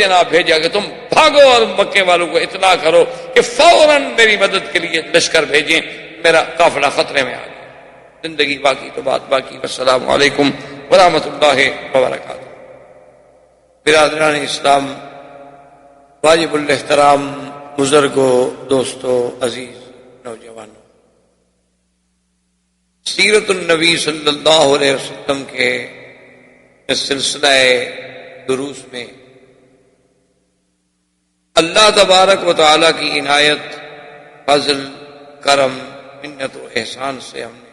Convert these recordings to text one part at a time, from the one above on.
جناب بھیجا کہ تم بھاگو اور مکے والوں کو اطلاع کرو کہ فوراً میری مدد کے لیے لشکر بھیجیں، میرا قافلہ خطرے میں آ گیا۔ زندگی باقی تو بات باقی۔ والسلام علیکم ورحمۃ اللہ وبرکاتہ۔ برادران اسلام، واجب الاحترام بزرگوں، دوستوں، عزیز نوجوانوں، سیرت النبی صلی اللہ علیہ وسلم کے اس سلسلہ دروس میں اللہ تبارک و تعالی کی عنایت، فضل، کرم، منت و احسان سے ہم نے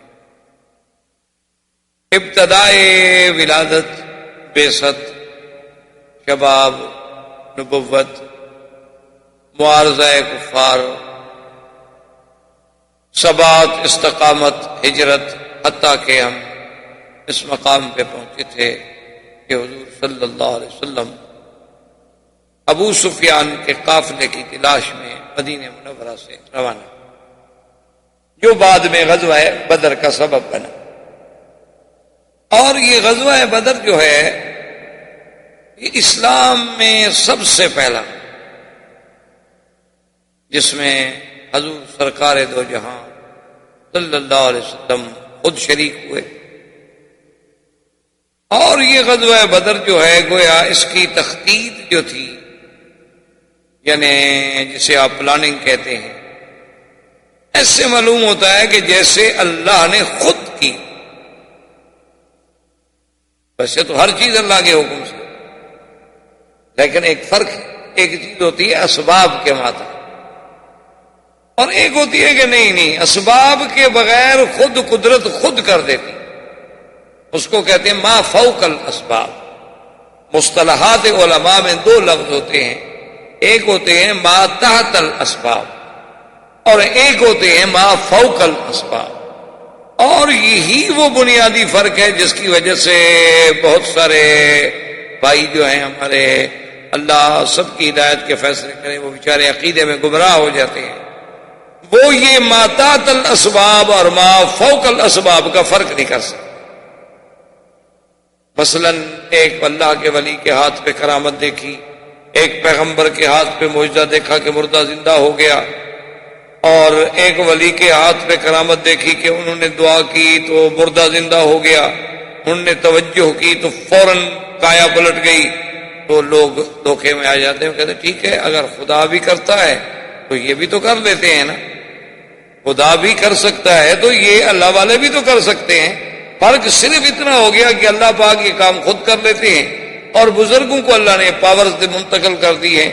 ابتدائے ولادت، بعثت، شباب، نبوت، معارضہ کفار، ثبات، استقامت، ہجرت، حتیٰ کہ ہم اس مقام پہ پہنچے تھے کہ حضور صلی اللہ علیہ وسلم ابو سفیان کے قافلے کی تلاش میں مدینہ منورہ سے روانہ، جو بعد میں غزوہ بدر کا سبب بنا۔ اور یہ غزوہ بدر جو ہے یہ اسلام میں سب سے پہلا، جس میں حضور سرکار دو جہاں صلی اللہ علیہ وسلم خود شریک ہوئے۔ اور یہ غزوہ بدر جو ہے گویا اس کی تخطیط جو تھی، یعنی جسے آپ پلاننگ کہتے ہیں، ایسے معلوم ہوتا ہے کہ جیسے اللہ نے خود کی۔ ویسے تو ہر چیز اللہ کے حکم سے، لیکن ایک فرق ہے، ایک چیز ہوتی ہے اسباب کے ماتا، اور ایک ہوتی ہے کہ نہیں اسباب کے بغیر خود قدرت خود کر دیتی، اس کو کہتے ہیں ما فوق الاسباب۔ مصطلحات علماء میں دو لفظ ہوتے ہیں، ایک ہوتے ہیں ما تحت الاسباب اور ایک ہوتے ہیں ما فوق الاسباب۔ اور یہی وہ بنیادی فرق ہے جس کی وجہ سے بہت سارے بھائی جو ہیں ہمارے، اللہ سب کی ہدایت کے فیصلے کرے، وہ بیچارے عقیدے میں گمراہ ہو جاتے ہیں۔ وہ یہ ما تحت الاسباب اور ما فوق الاسباب کا فرق نہیں کر سکتے۔ مثلا ایک اللہ کے ولی کے ہاتھ پہ کرامت دیکھی، ایک پیغمبر کے ہاتھ پہ معجزہ دیکھا کہ مردہ زندہ ہو گیا، اور ایک ولی کے ہاتھ پہ کرامت دیکھی کہ انہوں نے دعا کی تو مردہ زندہ ہو گیا، انہوں نے توجہ کی تو فوراً کایا پلٹ گئی۔ تو لوگ دھوکے میں آ جاتے ہیں، کہتے ہیں ٹھیک ہے اگر خدا بھی کرتا ہے تو یہ بھی تو کر لیتے ہیں نا، خدا بھی کر سکتا ہے تو یہ اللہ والے بھی تو کر سکتے ہیں۔ فرق صرف اتنا ہو گیا کہ اللہ پاک یہ کام خود کر لیتے ہیں، اور بزرگوں کو اللہ نے پاورز منتقل کر دی ہیں،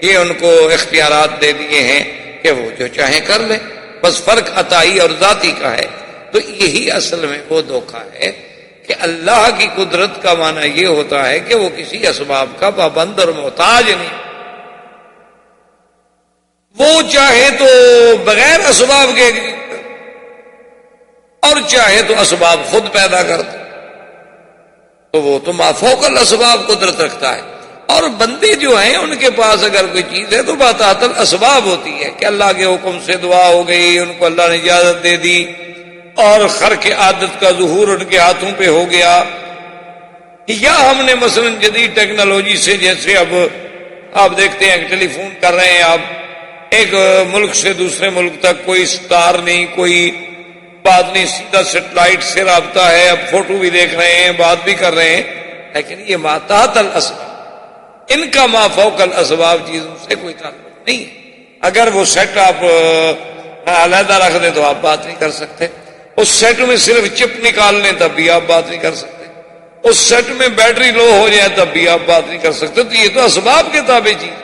یہ ان کو اختیارات دے دیے ہیں کہ وہ جو چاہیں کر لیں، بس فرق عطائی اور ذاتی کا ہے۔ تو یہی اصل میں وہ دھوکہ ہے کہ اللہ کی قدرت کا معنی یہ ہوتا ہے کہ وہ کسی اسباب کا پابند اور محتاج نہیں، وہ چاہے تو بغیر اسباب کے اور چاہے تو اسباب خود پیدا کر دے، تو وہ تو ما فوق الاسباب قدرت رکھتا ہے۔ اور بندے جو ہیں ان کے پاس اگر کوئی چیز ہے تو باتات الاسباب ہوتی ہے کہ اللہ کے حکم سے دعا ہو گئی، ان کو اللہ نے اجازت دے دی، اور خرق عادت کا ظہور ان کے ہاتھوں پہ ہو گیا۔ یا ہم نے مثلا جدید ٹیکنالوجی سے، جیسے اب آپ دیکھتے ہیں کہ ٹیلی فون کر رہے ہیں آپ، ایک ملک سے دوسرے ملک تک کوئی اسٹار نہیں، کوئی بات نہیں، سیدھا سیٹلائٹ سے رابطہ ہے، اب فوٹو بھی دیکھ رہے ہیں، بات بھی کر رہے ہیں، لیکن یہ ما تحت الاسباب، ان کا ما فوق الاسباب چیزوں سے کوئی تعلق نہیں ہے۔ اگر وہ سیٹ آپ علیحدہ رکھ دیں تو آپ بات نہیں کر سکتے، اس سیٹ میں صرف چپ نکال لیں تب بھی آپ بات نہیں کر سکتے، اس سیٹ میں بیٹری لو ہو جائے تب بھی آپ بات نہیں کر سکتے۔ تو یہ تو اسباب کے تابع چیز،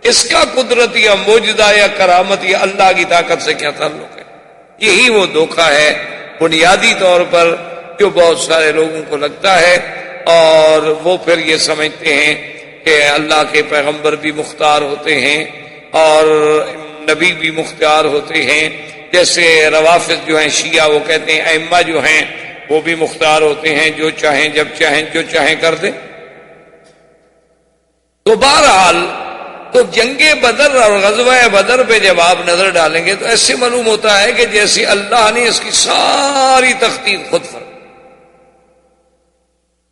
اس کا قدرت یا معجزہ یا کرامت یا اللہ کی طاقت سے کیا تعلق ہے؟ یہی وہ دھوکہ ہے بنیادی طور پر جو بہت سارے لوگوں کو لگتا ہے، اور وہ پھر یہ سمجھتے ہیں کہ اللہ کے پیغمبر بھی مختار ہوتے ہیں اور نبی بھی مختار ہوتے ہیں، جیسے روافض جو ہیں شیعہ، وہ کہتے ہیں ائمہ جو ہیں وہ بھی مختار ہوتے ہیں، جو چاہیں جب چاہیں جو چاہیں کر دیں۔ تو بہرحال تو جنگ بدر اور غزوہ بدر پہ جب آپ نظر ڈالیں گے تو ایسے معلوم ہوتا ہے کہ جیسے اللہ نے اس کی ساری تخطیط خود فرمائی۔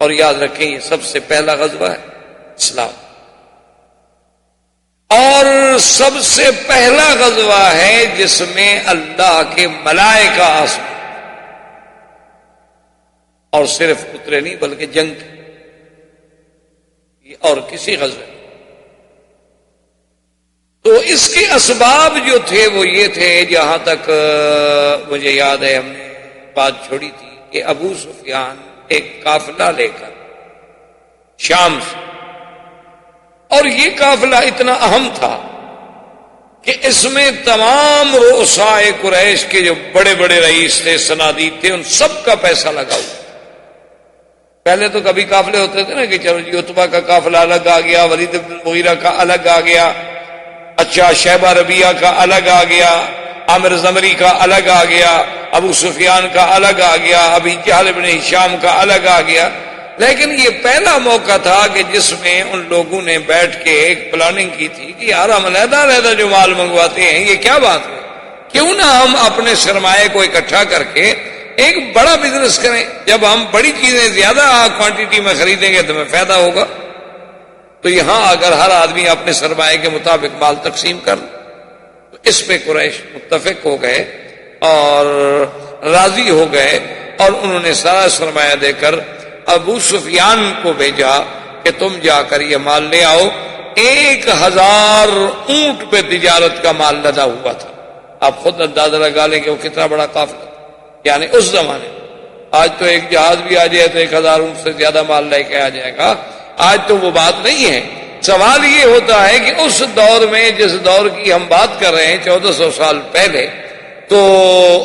اور یاد رکھیں یہ سب سے پہلا غزوہ ہے اسلام، اور سب سے پہلا غزوہ ہے جس میں اللہ کے ملائکہ آسمان اور صرف اترے نہیں بلکہ جنگ اور کسی غزوے. تو اس کے اسباب جو تھے وہ یہ تھے، جہاں تک مجھے یاد ہے ہم نے بات چھوڑی تھی کہ ابو سفیان ایک قافلہ لے کر شام سے، اور یہ قافلہ اتنا اہم تھا کہ اس میں تمام رؤسائے قریش کے جو بڑے بڑے رئیس تھے، صنادید تھے، ان سب کا پیسہ لگا ہوا. پہلے تو کبھی قافلے ہوتے تھے نا کہ چلو جی عتبہ کا قافلہ الگ آ گیا، ولید بن المغیرہ کا الگ آ گیا، اچھا شیبہ ربیعہ کا الگ آ گیا، عامر زمری کا الگ آ گیا، ابو سفیان کا الگ آ گیا، ابی جہل بن ہشام کا الگ آ گیا. لیکن یہ پہلا موقع تھا کہ جس میں ان لوگوں نے بیٹھ کے ایک پلاننگ کی تھی کہ یار ہم علیحدہ علیحدہ جو مال منگواتے ہیں یہ کیا بات ہے، کیوں نہ ہم اپنے سرمایہ کو اکٹھا کر کے ایک بڑا بزنس کریں. جب ہم بڑی چیزیں زیادہ کوانٹٹی میں خریدیں گے تو ہمیں فائدہ ہوگا. تو یہاں اگر ہر آدمی اپنے سرمایہ کے مطابق مال تقسیم کر تو اس پہ قریش متفق ہو گئے اور راضی ہو گئے، اور انہوں نے سارا سرمایہ دے کر ابو سفیان کو بھیجا کہ تم جا کر یہ مال لے آؤ. 1000 اونٹ پہ تجارت کا مال لدا ہوا تھا. آپ خود اندازہ لگا لیں کہ وہ کتنا بڑا قافلہ تھا. یعنی اس زمانے آج تو ایک جہاز بھی آ جائے تو 1000 اونٹ سے زیادہ مال لے کے آ جائے گا. آج تو وہ بات نہیں ہے. سوال یہ ہوتا ہے کہ اس دور میں جس دور کی ہم بات کر رہے ہیں 1400 سال پہلے، تو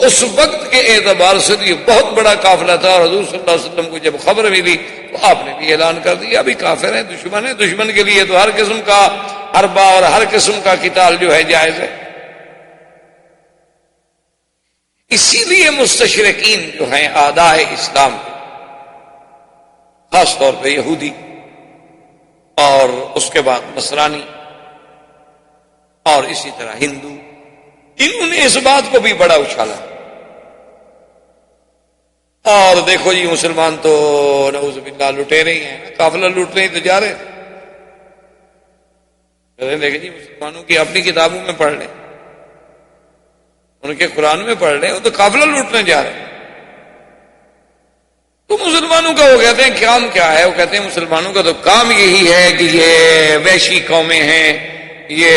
اس وقت کے اعتبار سے یہ بہت بڑا قافلہ تھا. اور حضور صلی اللہ علیہ وسلم کو جب خبر ملی تو آپ نے بھی اعلان کر دیا ابھی کافر ہیں، دشمن ہیں، دشمن کے لیے تو ہر قسم کا حربہ اور ہر قسم کا قتال جو ہے جائز ہے. اسی لیے مستشرقین جو ہیں اعداء اسلام، خاص طور پہ یہودی اور اس کے بعد نصرانی اور اسی طرح ہندو، انہوں نے اس بات کو بھی بڑا اچھالا. اور دیکھو جی مسلمان تو نعوذ باللہ لٹے رہی ہیں، قافلہ لوٹنے ہی تو جا رہے ہیں. دیکھیں جی مسلمانوں کی اپنی کتابوں میں پڑھ لیں، ان کے قرآن میں پڑھ لیں، وہ تو قافلہ لوٹنے جا رہے ہیں. تو مسلمانوں کا وہ کہتے ہیں کام کیا ہے؟ وہ کہتے ہیں مسلمانوں کا تو کام یہی ہے کہ یہ وحشی قومیں ہیں، یہ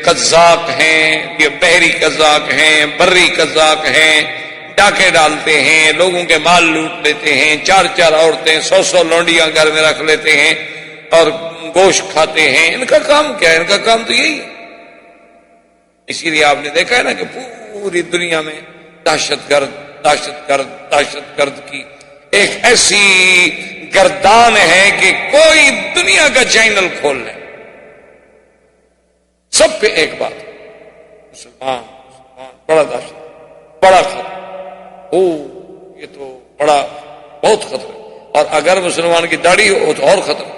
قذاق ہیں، یہ بحری قذاق ہیں، بری قذاق ہیں، ڈاکے ڈالتے ہیں، لوگوں کے مال لوٹ لیتے ہیں، 4 عورتیں 100 لونڈیاں گھر میں رکھ لیتے ہیں اور گوشت کھاتے ہیں. ان کا کام کیا ہے؟ ان کا کام تو یہی ہے. اسی لیے آپ نے دیکھا ہے نا کہ پوری دنیا میں دہشت گرد کی ایک ایسی گردان ہے کہ کوئی دنیا کا چینل کھول لے سب پہ ایک بات، مسلمان بڑا دہشت، بڑا خطرہ، یہ تو بڑا بہت خطرہ. اور اگر مسلمان کی داڑھی ہو تو اور خطرہ،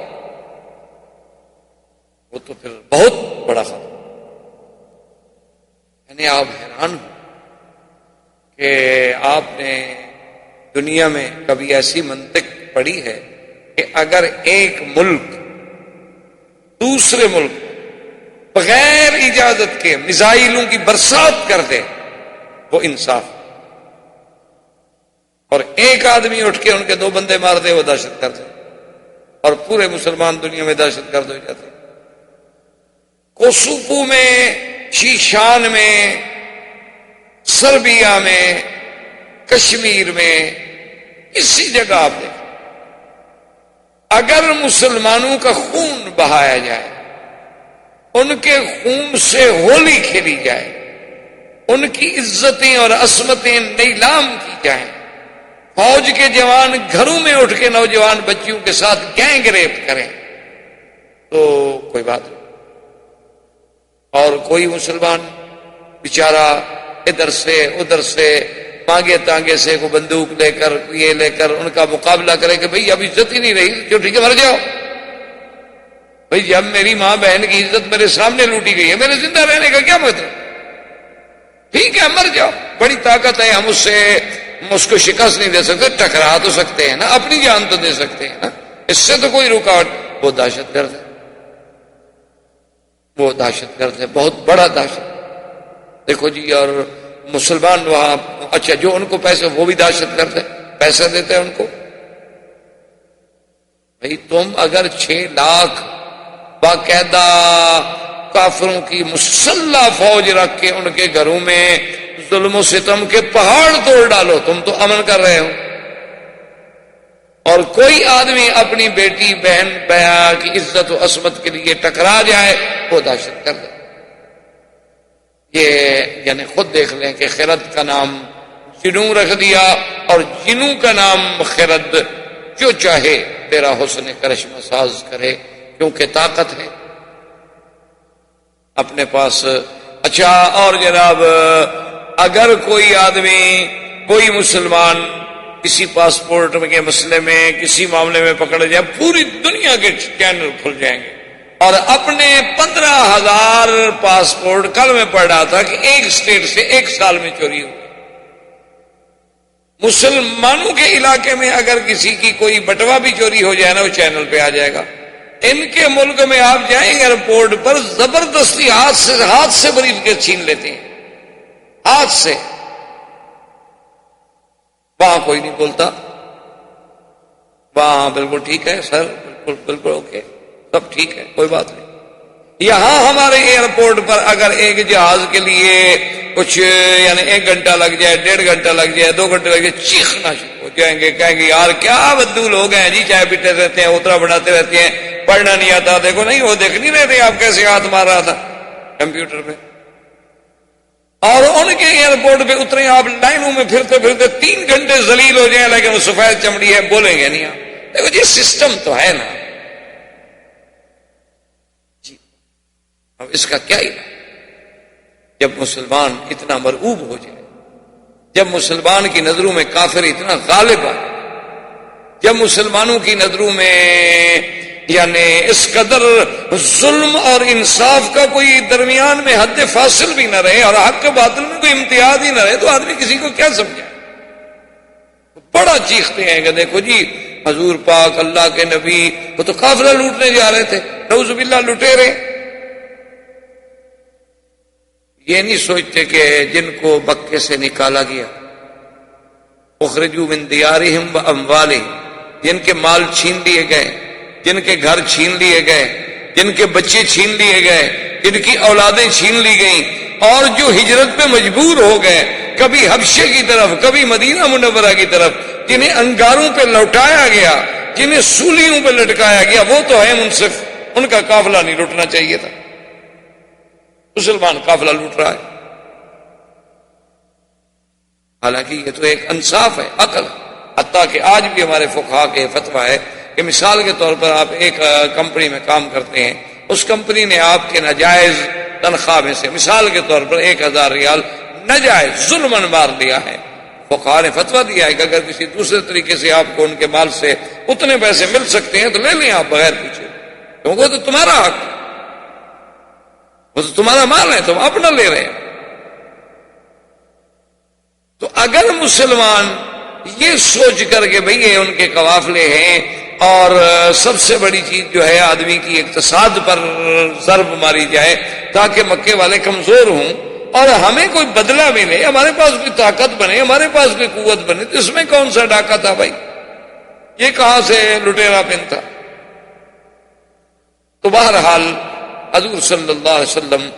وہ تو پھر بہت بڑا خطرہ. یعنی آپ حیران ہو کہ آپ نے دنیا میں کبھی ایسی منطق پڑھی ہے کہ اگر ایک ملک دوسرے ملک بغیر اجازت کے میزائلوں کی برسات کر دے وہ انصاف، اور ایک آدمی اٹھ کے ان کے 2 بندے مار دے وہ دہشت گرد، اور پورے مسلمان دنیا میں دہشت گرد ہو جاتے. کوسوفو میں، شیشان میں، سربیا میں، کشمیر میں، اسی جگہ آپ دیکھیں اگر مسلمانوں کا خون بہایا جائے، ان کے خون سے ہولی کھیلی جائے، ان کی عزتیں اور عصمتیں نیلام کی جائیں، فوج کے جوان گھروں میں اٹھ کے نوجوان بچیوں کے ساتھ گینگ ریپ کریں، تو کوئی بات نہیں. اور کوئی مسلمان بیچارہ ادھر سے ادھر سے مانگے تانگے سے کو بندوق لے کر یہ لے کر ان کا مقابلہ کرے کہ بھئی اب عزت ہی نہیں رہی، جو ٹھیک ہے مر جاؤ. بھئی جب میری ماں بہن کی عزت میرے سامنے لوٹی گئی ہے، میرے زندہ رہنے کا کیا مطلب؟ ٹھیک ہے مر جاؤ، بڑی طاقت ہے، ہم اس کو شکست نہیں دے سکتے، ٹکرا تو سکتے ہیں نا، اپنی جان تو دے سکتے ہیں نا، اس سے تو کوئی رکاوٹ. وہ دہشت گرد ہے. وہ دہشت گرد ہے، بہت بڑا دہشت۔ دیکھو جی، اور مسلمان وہاں، اچھا جو ان کو پیسے، وہ بھی دہشت گرد ہے، پیسے دیتے ہیں ان کو۔ بھئی تم اگر 6 لاکھ باقاعدہ کافروں کی مسلح فوج رکھ کے ان کے گھروں میں ظلم و ستم کے پہاڑ توڑ ڈالو، تم تو امن کر رہے ہو، اور کوئی آدمی اپنی بیٹی بہن بیا کی عزت و عصمت کے لیے ٹکرا جائے، وہ دہشت گرد ہے۔ یہ یعنی خود دیکھ لیں کہ خرد کا نام جنوں رکھ دیا، اور جنوں کا نام خرد، جو چاہے تیرا حسن کرشمہ ساز کرے، کیونکہ طاقت ہے اپنے پاس۔ اچھا، اور جناب اگر کوئی آدمی، کوئی مسلمان کسی پاسپورٹ کے مسئلے میں، کسی معاملے میں پکڑ جائے، پوری دنیا کے چینل کھل جائیں گے، اور اپنے 15,000 پاسپورٹ، کل میں پڑھ رہا تھا کہ ایک اسٹیٹ سے 1 سال میں چوری ہوئی۔ مسلمانوں کے علاقے میں اگر کسی کی کوئی بٹوا بھی چوری ہو جائے نا، وہ چینل پہ آ جائے گا۔ ان کے ملک میں آپ جائیں گے ایئرپورٹ پر، زبردستی ہاتھ سے بریف کیس چھین لیتے ہیں، ہاتھ سے۔ وہاں کوئی نہیں بولتا، وہاں بالکل ٹھیک ہے سر، بالکل اوکے، سب ٹھیک ہے، کوئی بات نہیں۔ یہاں ہمارے ایئرپورٹ پر اگر ایک جہاز کے لیے کچھ یعنی 1 گھنٹہ لگ جائے، 1.5 گھنٹہ لگ جائے، 2 گھنٹے لگ جائے، چیخنا شروع ہو جائیں گے، کہیں گے یار کیا بدو لوگ ہیں جی، چائے پیتے رہتے ہیں، اترا بڑھاتے رہتے ہیں، پڑھنا نہیں آتا، دیکھو نہیں وہ دیکھ نہیں رہے تھے آپ کیسے ہاتھ مار رہا تھا کمپیوٹر پہ۔ اور ان کے ایئرپورٹ پہ اترے آپ، لائنوں میں پھرتے پھرتے 3 گھنٹے ذلیل ہو جائیں، لیکن وہ سفید چمڑی ہے، بولیں گے نہیں آپ۔ دیکھو جی سسٹم تو ہے نا جی۔ اب اس کا کیا علاج؟ جب مسلمان اتنا مرعوب ہو جائے، جب مسلمان کی نظروں میں کافر اتنا غالب آئے، جب مسلمانوں کی نظروں میں یعنی اس قدر ظلم اور انصاف کا کوئی درمیان میں حد فاصل بھی نہ رہے، اور حق کے باطل میں کوئی امتیاز ہی نہ رہے، تو آدمی کسی کو کیا سمجھائے؟ بڑا چیختے ہیں کہ دیکھو جی حضور پاک اللہ کے نبی وہ تو قافلہ لوٹنے جا رہے تھے، نعوذ باللہ لٹیرے۔ یہ نہیں سوچتے کہ جن کو مکے سے نکالا گیا، اخرجوا من دیارہم واموالہم، جن کے مال چھین لیے گئے، جن کے گھر چھین لیے گئے، جن کے بچے چھین لیے گئے، جن کی اولادیں چھین لی گئیں، اور جو ہجرت پہ مجبور ہو گئے، کبھی حبشے کی طرف، کبھی مدینہ منورہ کی طرف، جنہیں انگاروں پہ لوٹایا گیا، جنہیں سولیوں پہ لٹکایا گیا، وہ تو ہے منصف، ان کا قافلہ نہیں لوٹنا چاہیے تھا۔ مسلمان قافلہ لوٹ رہا ہے، حالانکہ یہ تو ایک انصاف ہے، عقل ہے۔ حتیٰ کہ آج بھی ہمارے فقہا کے فتویٰ ہے کہ مثال کے طور پر آپ ایک کمپنی میں کام کرتے ہیں، اس کمپنی نے آپ کے ناجائز تنخواہ میں سے مثال کے طور پر 1,000 ریال ناجائز ظلماً مار لیا ہے، فقہا نے فتویٰ دیا ہے کہ اگر کسی دوسرے طریقے سے آپ کو ان کے مال سے اتنے پیسے مل سکتے ہیں تو لے لیں آپ بغیر پوچھے، کیونکہ وہ تو تمہارا حق ہے، وہ تو تمہارا مال ہے، تم اپنا لے رہے ہیں۔ تو اگر مسلمان یہ سوچ کر کے بھئی یہ ان کے قوافلے ہیں، اور سب سے بڑی چیز جو ہے آدمی کی اقتصاد پر ضرب ماری جائے تاکہ مکے والے کمزور ہوں اور ہمیں کوئی بدلہ ملے، ہمارے پاس کوئی طاقت بنے، ہمارے پاس کوئی قوت بنے، تو اس میں کون سا ڈاکہ تھا بھائی؟ یہ کہاں سے لٹیرا پن تھا؟ تو بہرحال حضور صلی اللہ علیہ وسلم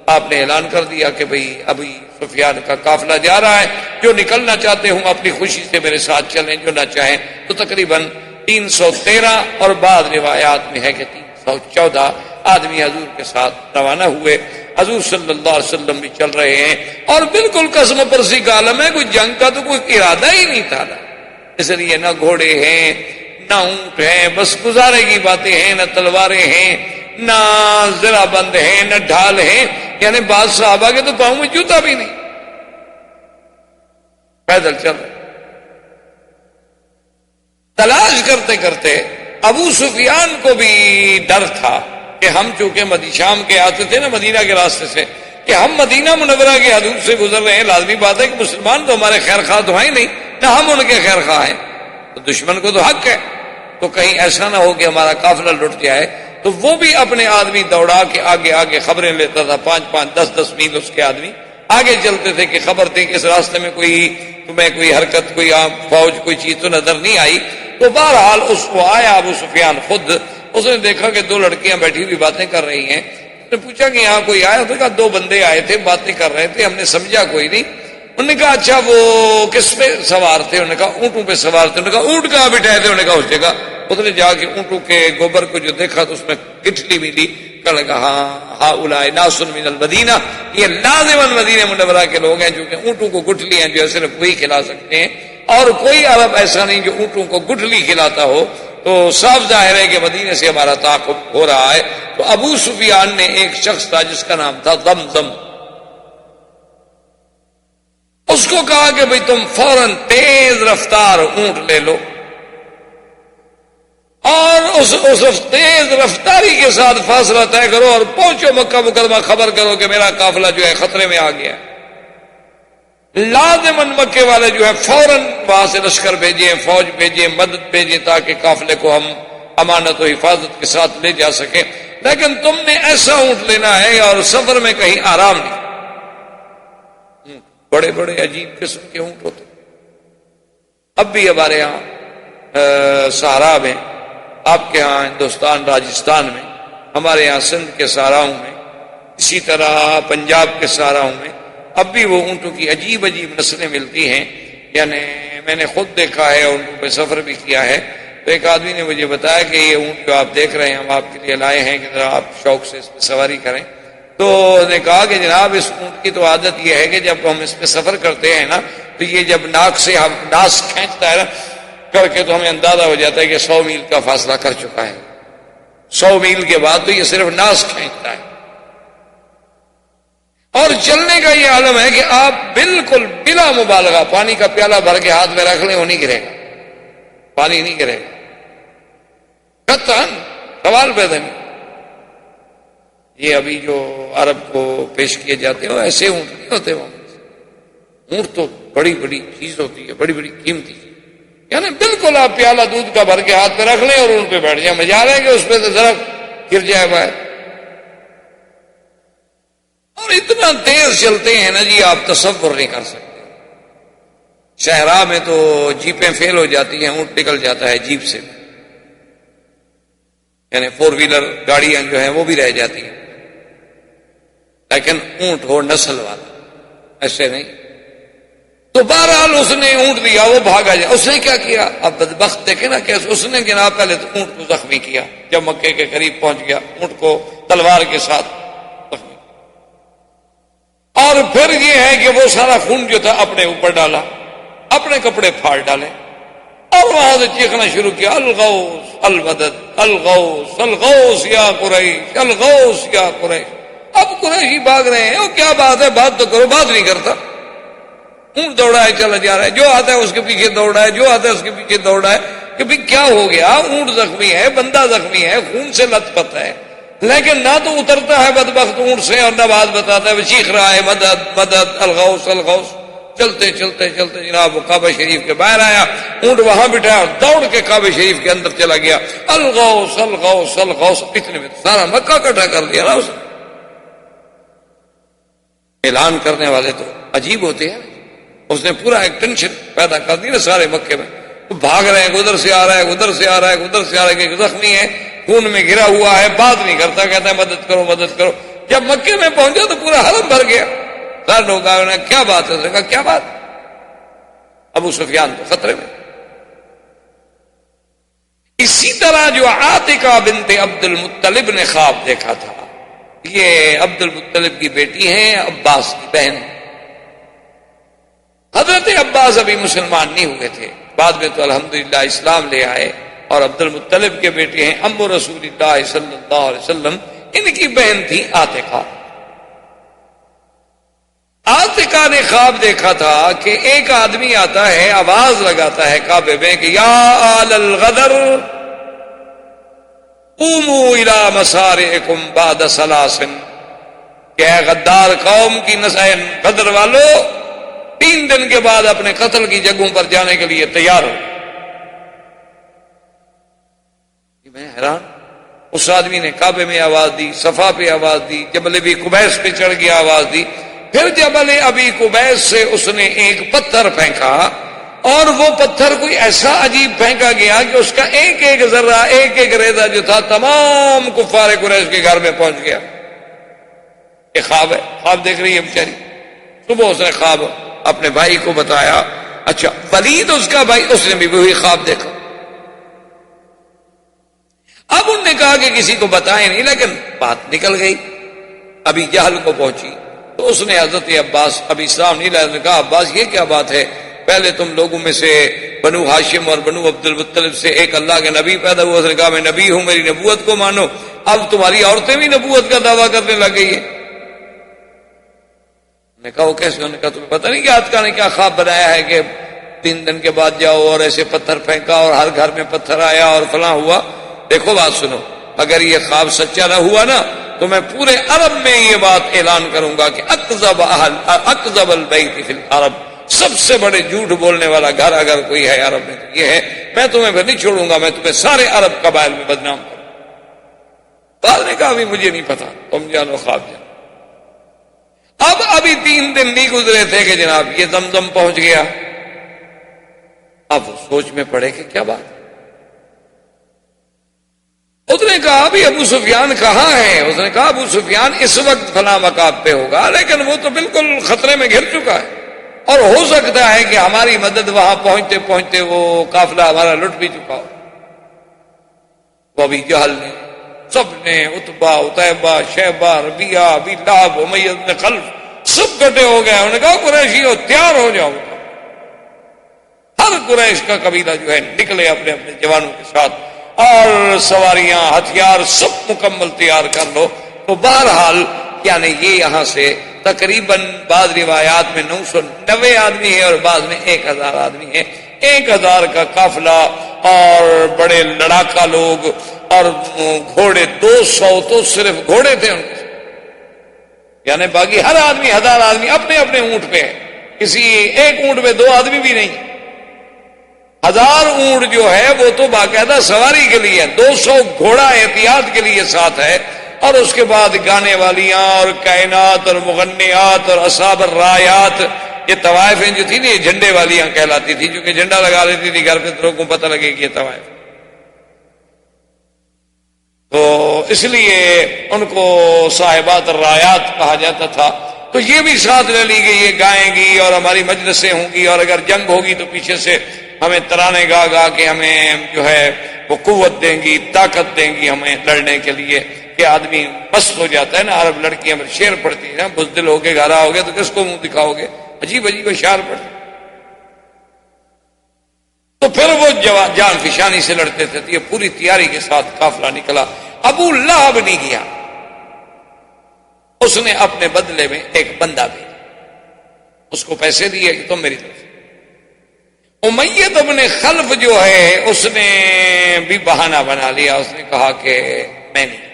آپ نے اعلان کر دیا کہ بھئی ابھی سفیان کا قافلہ جا رہا ہے، جو نکلنا چاہتے ہوں اپنی خوشی سے میرے ساتھ چلیں، جو نہ چاہیں تو تقریباً 313 اور بعض روایات میں ہے کہ 314 آدمی حضور کے ساتھ روانہ ہوئے۔ حضور صلی اللہ علیہ وسلم بھی چل رہے ہیں، اور بالکل قسم پرسی کا عالم ہے، کوئی جنگ کا تو کوئی ارادہ ہی نہیں تھا، اس لیے نہ گھوڑے ہیں نہ اونٹ ہیں، بس گزارے کی باتیں ہیں، نہ تلواریں ہیں، نہ زرہ بند ہیں، نہ ڈھال ہیں، یعنی بعض صحابہ کے تو پاؤں میں جوتا بھی نہیں، پیدل چل رہے۔ تلاش کرتے کرتے ابو سفیان کو بھی ڈر تھا کہ ہم چونکہ شام کے آتے تھے نا مدینہ کے راستے سے، کہ ہم مدینہ منورہ کے حدود سے گزر رہے ہیں، لازمی بات ہے کہ مسلمان تو ہمارے خیر خواہ تو ہیں نہیں، نہ ہم ان کے خیر خواہ ہیں، تو دشمن کو تو حق ہے، تو کہیں ایسا نہ ہو کہ ہمارا قافلہ لٹ جائے۔ تو وہ بھی اپنے آدمی دوڑا کے آگے آگے خبریں لیتا تھا، 5-5 10-10 میل اس کے آدمی آگے چلتے تھے کہ خبر تھی کہ اس راستے میں تمہیں کوئی حرکت، کوئی فوج، کوئی چیز تو نظر نہیں آئی۔ تو بہرحال اس کو آیا ابو سفیان خود، اس نے دیکھا کہ 2 لڑکیاں بیٹھی ہوئی باتیں کر رہی ہیں۔ اس نے پوچھا کہ یہاں کوئی آیا؟ تو کہا 2 بندے آئے تھے، باتیں کر رہے تھے، ہم نے سمجھا کوئی نہیں۔ انہوں نے کہا اچھا وہ کس پہ سوار تھے؟ انہوں نے کہا اونٹوں پہ سوار تھے۔ انہوں نے کہا اونٹ کہاں بٹھائے تھے؟ انہوں نے کہا اس جگہ۔ اس نے جا کے اونٹوں کے گوبر کو جو دیکھا تو اس میں گٹھلی ملی۔ کہنے لگا ہاں اولئک ناس من المدینہ، یہ لازماً مدینہ منورہ کے لوگ ہیں، جو کہ اونٹوں کو گٹھلیاں جو ہے صرف وہی کھلا سکتے ہیں، اور کوئی عرب ایسا نہیں جو اونٹوں کو گٹھلی کھلاتا ہو۔ تو صاف ظاہر ہے کہ مدینے سے ہمارا تعاقب ہو رہا ہے۔ تو ابو سفیان نے ایک شخص تھا جس کا نام تھا ضمضم، اس کو کہا کہ بھئی تم فوراً تیز رفتار اونٹ لے لو، اور اس تیز رفتاری کے ساتھ فاصلہ طے کرو اور پہنچو مکہ مکرمہ، خبر کرو کہ میرا قافلہ جو ہے خطرے میں آ گیا۔ لازماً مکے والے جو ہے فوراً وہاں سے لشکر بھیجیں، فوج بھیجیں، مدد بھیجیں، تاکہ قافلے کو ہم امانت و حفاظت کے ساتھ لے جا سکیں، لیکن تم نے ایسا اونٹ لینا ہے اور سفر میں کہیں آرام نہیں۔ بڑے بڑے عجیب قسم کے اونٹ ہوتے، اب بھی ہمارے یہاں سہارا میں، آپ کے ہاں ہندوستان راجستھان میں، ہمارے یہاں سندھ کے سہراؤں میں، اسی طرح پنجاب کے سہراؤں میں اب بھی وہ اونٹوں کی عجیب عجیب نسلیں ملتی ہیں۔ یعنی میں نے خود دیکھا ہے، اونٹوں پہ سفر بھی کیا ہے۔ تو ایک آدمی نے مجھے بتایا کہ یہ اونٹ جو آپ دیکھ رہے ہیں ہم آپ کے لیے لائے ہیں کہ ذرا آپ شوق سے اس پہ سواری کریں۔ تو نے کہا کہ جناب اس اونٹ کی تو عادت یہ ہے کہ جب ہم اس پہ سفر کرتے ہیں نا، تو یہ جب ناک سے ہم ناس کھینچتا ہے نا کر کے، تو ہمیں اندازہ ہو جاتا ہے کہ 100 میل کا فاصلہ کر چکا ہے۔ 100 میل کے بعد تو یہ صرف ناس کھینچتا ہے، اور چلنے کا یہ عالم ہے کہ آپ بالکل بلا مبالغہ پانی کا پیالہ بھر کے ہاتھ میں رکھ لیں، وہ نہیں گرے گا، پانی نہیں گرے گا، قطعاً سوال پیدا نہیں۔ یہ ابھی جو عرب کو پیش کیے جاتے ہیں ایسے اونٹ نہیں ہوتے، اونٹ تو بڑی بڑی چیز ہوتی ہے، بڑی بڑی قیمتی چیز، یعنی بالکل آپ پیالہ دودھ کا بھر کے ہاتھ میں رکھ لیں اور اونٹ پہ بیٹھ جائیں، مزہ ہے کہ اس پہ تو ذرا گر جائے باہر، اور اتنا تیز چلتے ہیں نا جی آپ تصور نہیں کر سکتے۔ شہراہ میں تو جیپیں فیل ہو جاتی ہیں، اونٹ نکل جاتا ہے جیپ سے، یعنی 4 ویلر گاڑیاں جو ہیں وہ بھی رہ جاتی ہیں، لیکن اونٹ ہو نسل والا ایسے نہیں۔ تو بہرحال اس نے اونٹ دیا، وہ بھاگا جائے۔ اس نے کیا کیا؟ اب بدبخت دیکھے نا کیسے اس نے جناب پہلے تو اونٹ کو زخمی کیا، جب مکے کے قریب پہنچ گیا اونٹ کو تلوار کے ساتھ زخمی کیا، اور پھر یہ ہے کہ وہ سارا خون جو تھا اپنے اوپر ڈالا، اپنے کپڑے پھاڑ ڈالے، اور وہاں سے چیخنا شروع کیا، الغوث المدد، الغوث الغوث یا قریش، الغوث یا قریش۔ اب قریشی بھاگ رہے ہیں، وہ کیا بات ہے، بات تو کرو، بات نہیں کرتا، اونٹ دوڑا ہے چلا جا رہا ہے، جو آتا ہے اس کے پیچھے دوڑا ہے، جو آتا ہے اس کے پیچھے دوڑا ہے، کہ بھئی کیا ہو گیا؟ اونٹ زخمی ہے، بندہ زخمی ہے، خون سے لت پت ہے، لیکن نہ تو اترتا ہے بدبخت اونٹ سے اور نہ بات بتاتا ہے، وہ چیخ رہا ہے مدد مدد، الغوث الغوث۔ چلتے چلتے چلتے جناب وہ کعبہ شریف کے باہر آیا، اونٹ وہاں بٹھایا اور دوڑ کے کعبہ شریف کے اندر چلا گیا، الغوث الغوث الغوث۔ اتنے میں سارا مکہ اکٹھا کر دیا نا اس نے۔ اعلان کرنے والے تو عجیب ہوتے ہیں، اس نے پورا ایک ٹینشن پیدا کر دی نا سارے مکے میں، بھاگ رہے ہیں، ادھر سے آ رہا ہے، ادھر سے آ رہا ہے، ادھر سے آ رہا ہے، کہ زخمی ہے، خون میں گرا ہوا ہے، بات نہیں کرتا، کہتا ہے مدد کرو مدد کرو۔ جب مکے میں پہنچا تو پورا حرم بھر گیا، سارے لوگ آئے، انہیں کیا بات ہے؟ اس نے کہا کیا بات؟ ابو سفیان تو خطرے میں۔ اسی طرح جو عاتقہ بنت عبد المطلب نے خواب دیکھا تھا، یہ عبد المطلب کی بیٹی ہیں، عباس کی بہن۔ حضرت عباس ابھی مسلمان نہیں ہوئے تھے، بعد میں تو الحمدللہ اسلام لے آئے، اور عبد المطلب کے بیٹے ہیں ام رسول اللہ صلی اللہ علیہ وسلم، ان کی بہن تھی عاتقہ۔ عاتقہ نے خواب دیکھا تھا کہ ایک آدمی آتا ہے، آواز لگاتا ہے کعبے میں کہ یا آل الغدر قوموا الی مسارعکم بعد ثلاث، کہ اے غدار قوم کی نسل غدر والو، 3 دن کے بعد اپنے قتل کی جگہوں پر جانے کے لیے تیار ہو۔ میں حیران، اس آدمی نے کعبے میں آواز دی، صفا پہ آواز دی، جبل ابی قبیس پہ چڑھ گیا آواز دی، پھر جبل ابی قبیس سے اس نے ایک پتھر پھینکا، اور وہ پتھر کوئی ایسا عجیب پھینکا گیا کہ اس کا ایک ایک ذرہ، ایک ایک ریزہ جو تھا تمام کفار قریش کے گھر میں پہنچ گیا۔ یہ خواب ہے، خواب دیکھ رہی ہے بیچاری۔ صبح اس نے خواب اپنے بھائی کو بتایا، اچھا ولید اس کا بھائی، اس نے بھی وہی خواب دیکھا۔ اب انہوں نے کہا کہ کسی کو بتائیں نہیں، لیکن بات نکل گئی، ابھی جہل کو پہنچی، تو اس نے حضرت عباس ابھی اسلام نہیں لایا، نے کہا عباس یہ کیا بات ہے، پہلے تم لوگوں میں سے بنو ہاشم اور بنو عبد المطلب سے ایک اللہ کے نبی پیدا ہوا، اس نے کہا میں نبی ہوں، میری نبوت کو مانو، اب تمہاری عورتیں بھی نبوت کا دعویٰ کرنے لگ گئی ہیں۔ نے کہا وہ کیسے؟ انہوں نے کہا تمہیں پتہ نہیں کہ آج کا نے کیا خواب بنایا ہے کہ 3 دن کے بعد جاؤ اور ایسے پتھر پھینکا اور ہر گھر میں پتھر آیا اور فلاں ہوا۔ دیکھو بات سنو، اگر یہ خواب سچا نہ ہوا نا تو میں پورے عرب میں یہ بات اعلان کروں گا کہ اکذب البیت فی العرب، سب سے بڑے جھوٹ بولنے والا گھر اگر کوئی ہے عرب میں تو یہ ہے، میں تمہیں پھر نہیں چھوڑوں گا، میں تمہیں سارے عرب قبائل میں بدنام کروں۔ بعد نے کہا ابھی مجھے نہیں پتا، تم جانو خواب جانو۔ اب ابھی 3 دن نہیں گزرے تھے کہ جناب یہ زمزم پہنچ گیا۔ اب سوچ میں پڑے کہ کیا بات، اس نے کہا ابھی ابو سفیان کہاں ہے؟ اس نے کہا ابو سفیان اس وقت فلاں مقام پہ ہوگا، لیکن وہ تو بالکل خطرے میں گھر چکا ہے، اور ہو سکتا ہے کہ ہماری مدد وہاں پہنچتے پہنچتے وہ قافلہ ہمارا لٹ بھی چکا ہو۔ وہ ابھی جہل نے، سب نے، عتبہ، عتیبہ، شیبہ، ربیعہ، ابی لہب، امیہ بن خلف، سب کٹے ہو گئے۔ انہوں نے کہا قریشیو تیار ہو جاؤ، ہر قریش کا قبیلہ جو ہے نکلے اپنے اپنے جوانوں کے ساتھ، اور سواریاں، ہتھیار سب مکمل تیار کر لو۔ تو بہرحال یعنی یہ یہاں سے تقریباً بعض روایات میں 990 آدمی ہے اور بعض میں 1000 آدمی ہے، 1000 کا قافلہ، اور بڑے لڑاکا لوگ، اور گھوڑے 200 تو صرف گھوڑے تھے ان کے، یعنی باقی ہر آدمی 1000 آدمی اپنے اپنے اونٹ پہ ہے، کسی ایک اونٹ پہ 2 آدمی بھی نہیں۔ 1000 اونٹ جو ہے وہ تو باقاعدہ سواری کے لیے، 200 گھوڑا احتیاط کے لیے ساتھ ہے، اور اس کے بعد گانے والیاں اور کائنات اور مغنیات اور اصحاب الرایات، یہ طوائفیں جو تھی نا یہ جھنڈے والیاں کہلاتی تھی، کیونکہ جھنڈا لگا لیتی تھی گھر پہ تو لوگوں کو پتہ لگے کہ یہ طوائف، تو اس لیے ان کو صاحبات الرایات کہا جاتا تھا۔ تو یہ بھی ساتھ لے لی گئی، یہ گائیں گی اور ہماری مجلسیں ہوں گی، اور اگر جنگ ہوگی تو پیچھے سے ہمیں ترانے گا گا کے ہمیں جو ہے وہ قوت دیں گی، طاقت دیں گی ہمیں لڑنے کے لیے، کہ آدمی مست ہو جاتا ہے نا، عرب لڑکیاں شعر پڑتی ہیں نا، بزدل ہو کے گھرا ہو گے تو کس کو منہ دکھاؤ گے، عجیب عجیب اشعار پڑتے، تو پھر وہ جان فشانی سے لڑتے تھے۔ تو یہ پوری تیاری کے ساتھ قافلہ نکلا۔ ابو لہب نہیں گیا، اس نے اپنے بدلے میں ایک بندہ بھیجا، اس کو پیسے دیے کہ تم میری طرف۔ امیہ بن خلف جو ہے اس نے بھی بہانہ بنا لیا، اس نے کہا کہ میں نہیں۔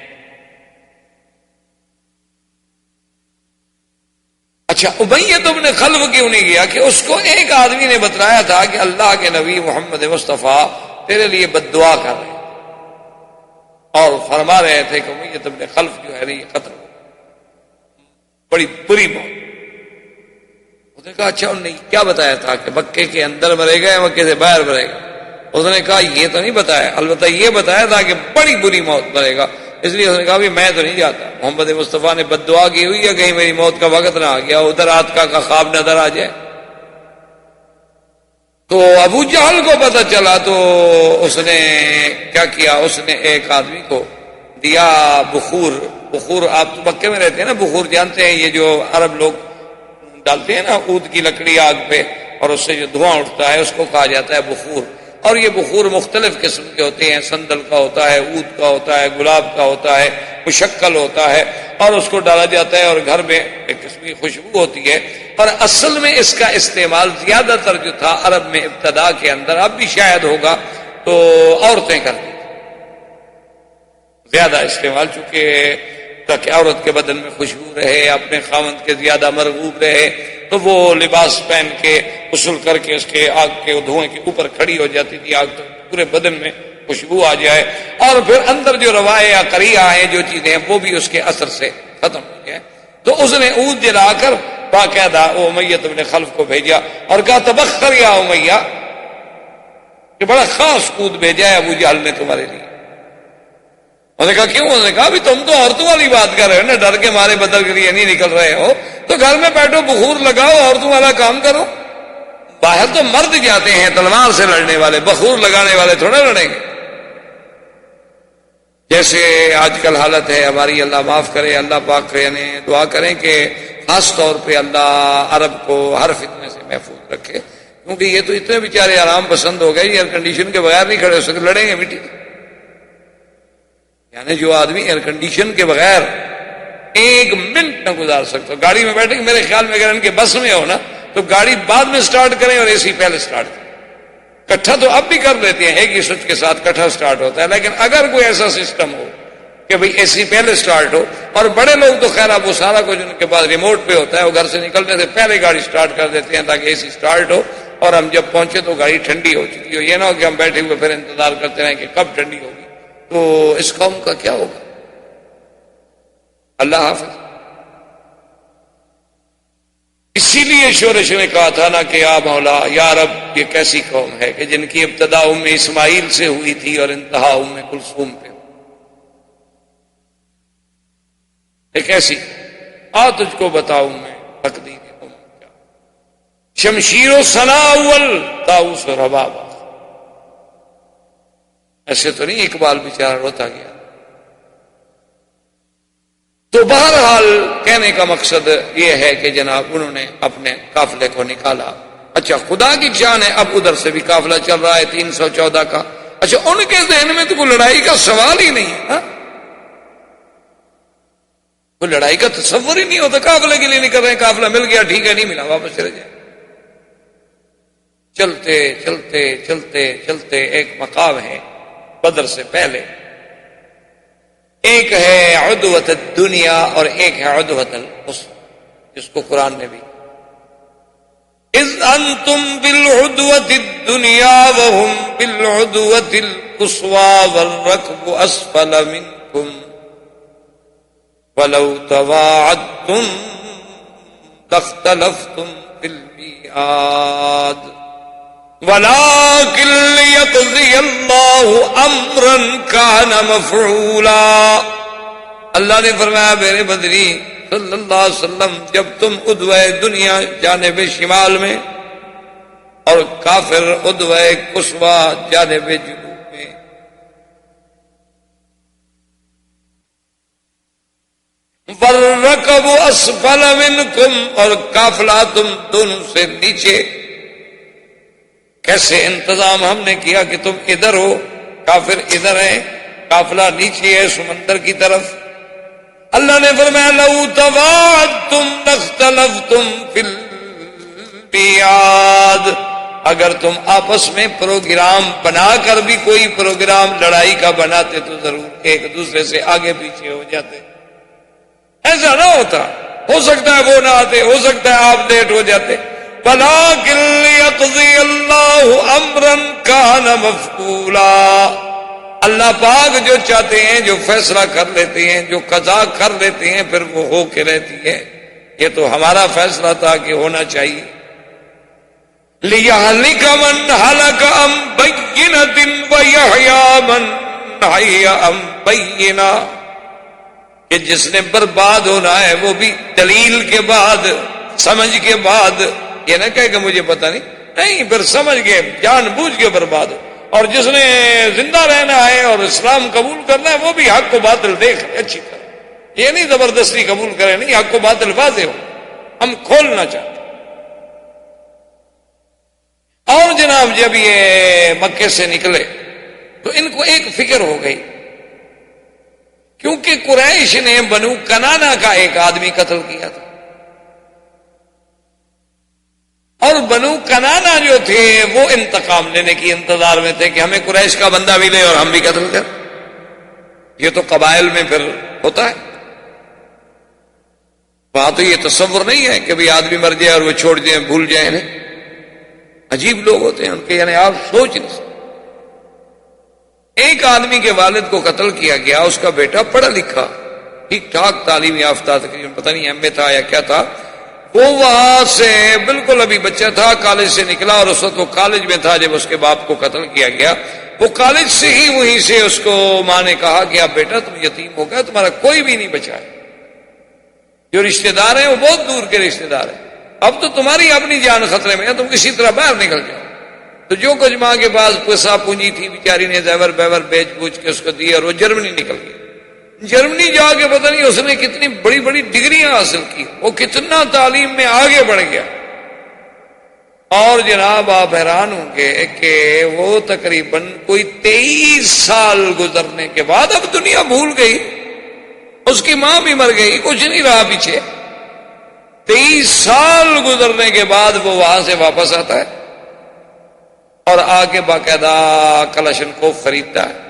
اچھا امیہ بن خلف کیوں نہیں گیا؟ کہ اس کو ایک آدمی نے بتلایا تھا کہ اللہ کے نبی محمد مصطفیٰ تیرے لیے بد دعا کر رہے ہیں، اور فرما رہے تھے کہ امیہ بن خلف جو ہے یہ قتل بڑی بری موت۔ اس نے کہا اچھا انہوں نے کیا بتایا تھا کہ مکے کے اندر مرے گا یا مکے سے باہر مرے گا؟ اس نے کہا یہ تو نہیں بتایا، البتہ یہ بتایا تھا کہ بڑی بری موت مرے گا۔ اس لیے اس نے کہا بھی میں تو نہیں جاتا، محمد مصطفیٰ نے بد دعا کی ہوئی ہے کہیں میری موت کا وقت نہ آ گیا، ادھر آتکا کا خواب نظر آ جائے۔ تو ابو جہل کو پتہ چلا تو اس نے کیا کیا، اس نے ایک آدمی کو دیا بخور، آپ تو مکے میں رہتے ہیں نا، بخور جانتے ہیں، یہ جو عرب لوگ ڈالتے ہیں نا اود کی لکڑی آگ پہ اور اس سے جو دھواں اٹھتا ہے اس کو کہا جاتا ہے بخور۔ اور یہ بخور مختلف قسم کے ہوتے ہیں، سندل کا ہوتا ہے، اود کا ہوتا ہے، گلاب کا ہوتا ہے، مشکل ہوتا ہے، اور اس کو ڈالا جاتا ہے اور گھر میں ایک قسم کی خوشبو ہوتی ہے۔ اور اصل میں اس کا استعمال زیادہ تر جو تھا عرب میں ابتدا کے اندر، اب بھی شاید ہوگا، تو عورتیں کرتی زیادہ استعمال، چونکہ تاکہ عورت کے بدن میں خوشبو رہے، اپنے خاوند کے زیادہ مرغوب رہے، تو وہ لباس پہن کے غسل کر کے اس کے آگ کے دھوئیں کے اوپر کھڑی ہو جاتی تھی، آگ تو پورے بدن میں خوشبو آ جائے، اور پھر اندر جو روائے یا کریا ہیں جو چیزیں ہیں وہ بھی اس کے اثر سے ختم ہو جائے. تو اس نے اونٹ جلا کر باقاعدہ امیہ بن خلف کو بھیجا اور کہا تبخر یا امیہ، کہ بڑا خاص اونٹ بھیجا ہے ابو جہل نے تمہارے لیے. انہوں نے کہا کیوں؟ انہوں نے کہا بھی تم تو عورتوں والی بات کر رہے ہو نا، ڈر کے مارے بدل کے لیے نہیں نکل رہے ہو، تو گھر میں بیٹھو بخور لگاؤ عورتوں والا کام کرو. باہر تو مرد جاتے ہیں تلوار سے لڑنے والے، بخور لگانے والے تھوڑا لڑیں گے. جیسے آج کل حالت ہے ہماری، اللہ معاف کرے، اللہ پاک یعنی دعا کریں کہ خاص طور پہ اللہ عرب کو ہر فتنے سے محفوظ رکھے، کیونکہ یہ تو اتنے بیچارے آرام پسند ہو گئے، ایئر کنڈیشن کے بغیر نہیں کھڑے ہو سکتے، لڑیں گے مٹی. یعنی جو آدمی ایئر کنڈیشن کے بغیر ایک منٹ نہ گزار سکتا، گاڑی میں بیٹھے میرے خیال میں اگر ان کے بس میں ہو نا تو گاڑی بعد میں سٹارٹ کریں اور اے سی پہلے سٹارٹ کریں. کٹھا تو اب بھی کر لیتے ہیں، ایک ہی سوئچ کے ساتھ کٹھا سٹارٹ ہوتا ہے، لیکن اگر کوئی ایسا سسٹم ہو کہ بھئی اے سی پہلے سٹارٹ ہو، اور بڑے لوگ تو خیر اب وہ سارا کچھ ان کے پاس ریموٹ پہ ہوتا ہے، وہ گھر سے نکلنے سے پہلے گاڑی سٹارٹ کر دیتے ہیں تاکہ اے سی سٹارٹ ہو اور ہم جب پہنچے تو گاڑی ٹھنڈی ہو چکی ہو. یہ نہ ہو کہ ہم بیٹھے ہوئے پھر انتظار کرتے رہیں کہ کب ٹھنڈی ہوگی. تو اس قوم کا کیا ہوگا؟ اللہ حافظ. اسی لیے شورش نے کہا تھا نا کہ یا مولا یا رب، یہ کیسی قوم ہے کہ جن کی ابتدا ام اسماعیل سے ہوئی تھی اور انتہا ام کلثوم پہ. ایک ایسی تجھ کو بتاؤں میں تقدیر ام کیا، شمشیر و ثنا اول طاؤس و رباب. ایسے تو نہیں اقبال بیچارہ روتا گیا. تو بہرحال کہنے کا مقصد یہ ہے کہ جناب انہوں نے اپنے قافلے کو نکالا. اچھا خدا کی شان ہے، اب ادھر سے بھی قافلہ چل رہا ہے 314 کا. اچھا ان کے ذہن میں تو کوئی لڑائی کا سوال ہی نہیں ہے، کوئی لڑائی کا تصور ہی نہیں ہوتا. قافلے کے لیے نہیں کر رہے ہیں، قافلہ مل گیا ٹھیک ہے، نہیں ملا واپس چلے جائیں. چلتے چلتے چلتے چلتے ایک مقام ہے بدر سے پہلے، ایک ہے عدوۃ الدنیا اور ایک ہے عدوۃ القصوى، جس کو قرآن نے بھی اذ انتم بالعدوۃ الدنیا وهم بالعدوۃ القصوى والركب اسفل منكم ولو تواعدتم لاختلفتم في الميعاد وَلَٰكِن لِّيَقْضِيَ اللَّهُ أَمْرًا كَانَ مَفْعُولًا. اللہ نے فرمایا میرے بدری صلی اللہ علیہ وسلم، جب تم عدوہ دنیا جانب شمال میں اور کافر عدوہ قصویٰ جانب جنوب میں، وَالرَّكَبُ أَسْفَلَ مِنكُمْ، اور قافلہ تم دونوں سے نیچے. کیسے انتظام ہم نے کیا کہ تم ادھر ہو، کافر ادھر ہیں، قافلہ نیچے ہے سمندر کی طرف. اللہ نے فرمایا لو تواعدتم لاختلفتم فی المیعاد، اگر تم آپس میں پروگرام بنا کر بھی کوئی پروگرام لڑائی کا بناتے تو ضرور ایک دوسرے سے آگے پیچھے ہو جاتے. ایسا نہ ہوتا، ہو سکتا ہے وہ نہ آتے، ہو سکتا ہے آپ لیٹ ہو جاتے. وَلَٰكِن لِّيَقْضِيَ اللَّهُ أَمْرًا كَانَ مَفْعُولًا. اللہ پاک جو چاہتے ہیں، جو فیصلہ کر لیتے ہیں، جو قضا کر لیتے ہیں، پھر وہ ہو کے رہتی ہے. یہ تو ہمارا فیصلہ تھا کہ ہونا چاہیے. لِيَهْلِكَ مَنْ هَلَكَ عَن بَيِّنَةٍ وَيَحْيَىٰ مَنْ حَيَّ عَن بَيِّنَةٍ، کہ جس نے برباد ہونا ہے وہ بھی دلیل کے بعد، سمجھ کے بعد. یہ نہ کہے کہ مجھے پتہ نہیں، پھر سمجھ کے جان بوجھ کے برباد ہو. اور جس نے زندہ رہنا ہے اور اسلام قبول کرنا ہے وہ بھی حق کو باطل دیکھ اچھی طرح. یہ نہیں زبردستی قبول کرے، نہیں، حق کو باطل واضح ہو. ہم کھولنا چاہتے. اور جناب جب یہ مکے سے نکلے تو ان کو ایک فکر ہو گئی، کیونکہ قریش نے بنو کنانا کا ایک آدمی قتل کیا تھا، اور بنو کنانا جو تھے وہ انتقام لینے کی انتظار میں تھے کہ ہمیں قریش کا بندہ ملے اور ہم بھی قتل کر. یہ تو قبائل میں پھر ہوتا ہے. وہاں تو یہ تصور نہیں ہے کہ بھئی آدمی مر جائے اور وہ چھوڑ جائیں، بھول جائیں. عجیب لوگ ہوتے ہیں ان کے، یعنی آپ سوچ نہیں سکتے. ایک آدمی کے والد کو قتل کیا گیا، اس کا بیٹا پڑھا لکھا ٹھیک ٹھاک تعلیم یافتہ، تقریباً پتہ نہیں ایم اے تھا یا کیا تھا، وہ وہاں سے بالکل ابھی بچہ تھا، کالج سے نکلا، اور اس وقت وہ کالج میں تھا جب اس کے باپ کو قتل کیا گیا۔ وہ کالج سے ہی وہیں سے اس کو ماں نے کہا کہ اب بیٹا تم یتیم ہو گیا، تمہارا کوئی بھی نہیں بچا ہے، جو رشتہ دار ہیں وہ بہت دور کے رشتہ دار ہیں، اب تو تمہاری اپنی جان خطرے میں ہے، تم کسی طرح باہر نکل جاؤ۔ تو جو کچھ ماں کے پاس پیسہ پونجی تھی بیچاری نے زیور بیور بیچ بوچھ کے اس کو دی، اور وہ جرمنی نکل گیا۔ جرمنی جا کے پتہ نہیں اس نے کتنی بڑی بڑی ڈگریاں حاصل کی، وہ کتنا تعلیم میں آگے بڑھ گیا، اور جناب آپ حیران ہوں گے کہ وہ تقریباً کوئی 23 سال گزرنے کے بعد اب دنیا بھول گئی، اس کی ماں بھی مر گئی، کچھ نہیں رہا پیچھے۔ 23 سال گزرنے کے بعد وہ وہاں سے واپس آتا ہے اور آ کے باقاعدہ کلاشنکوف خریدتا ہے،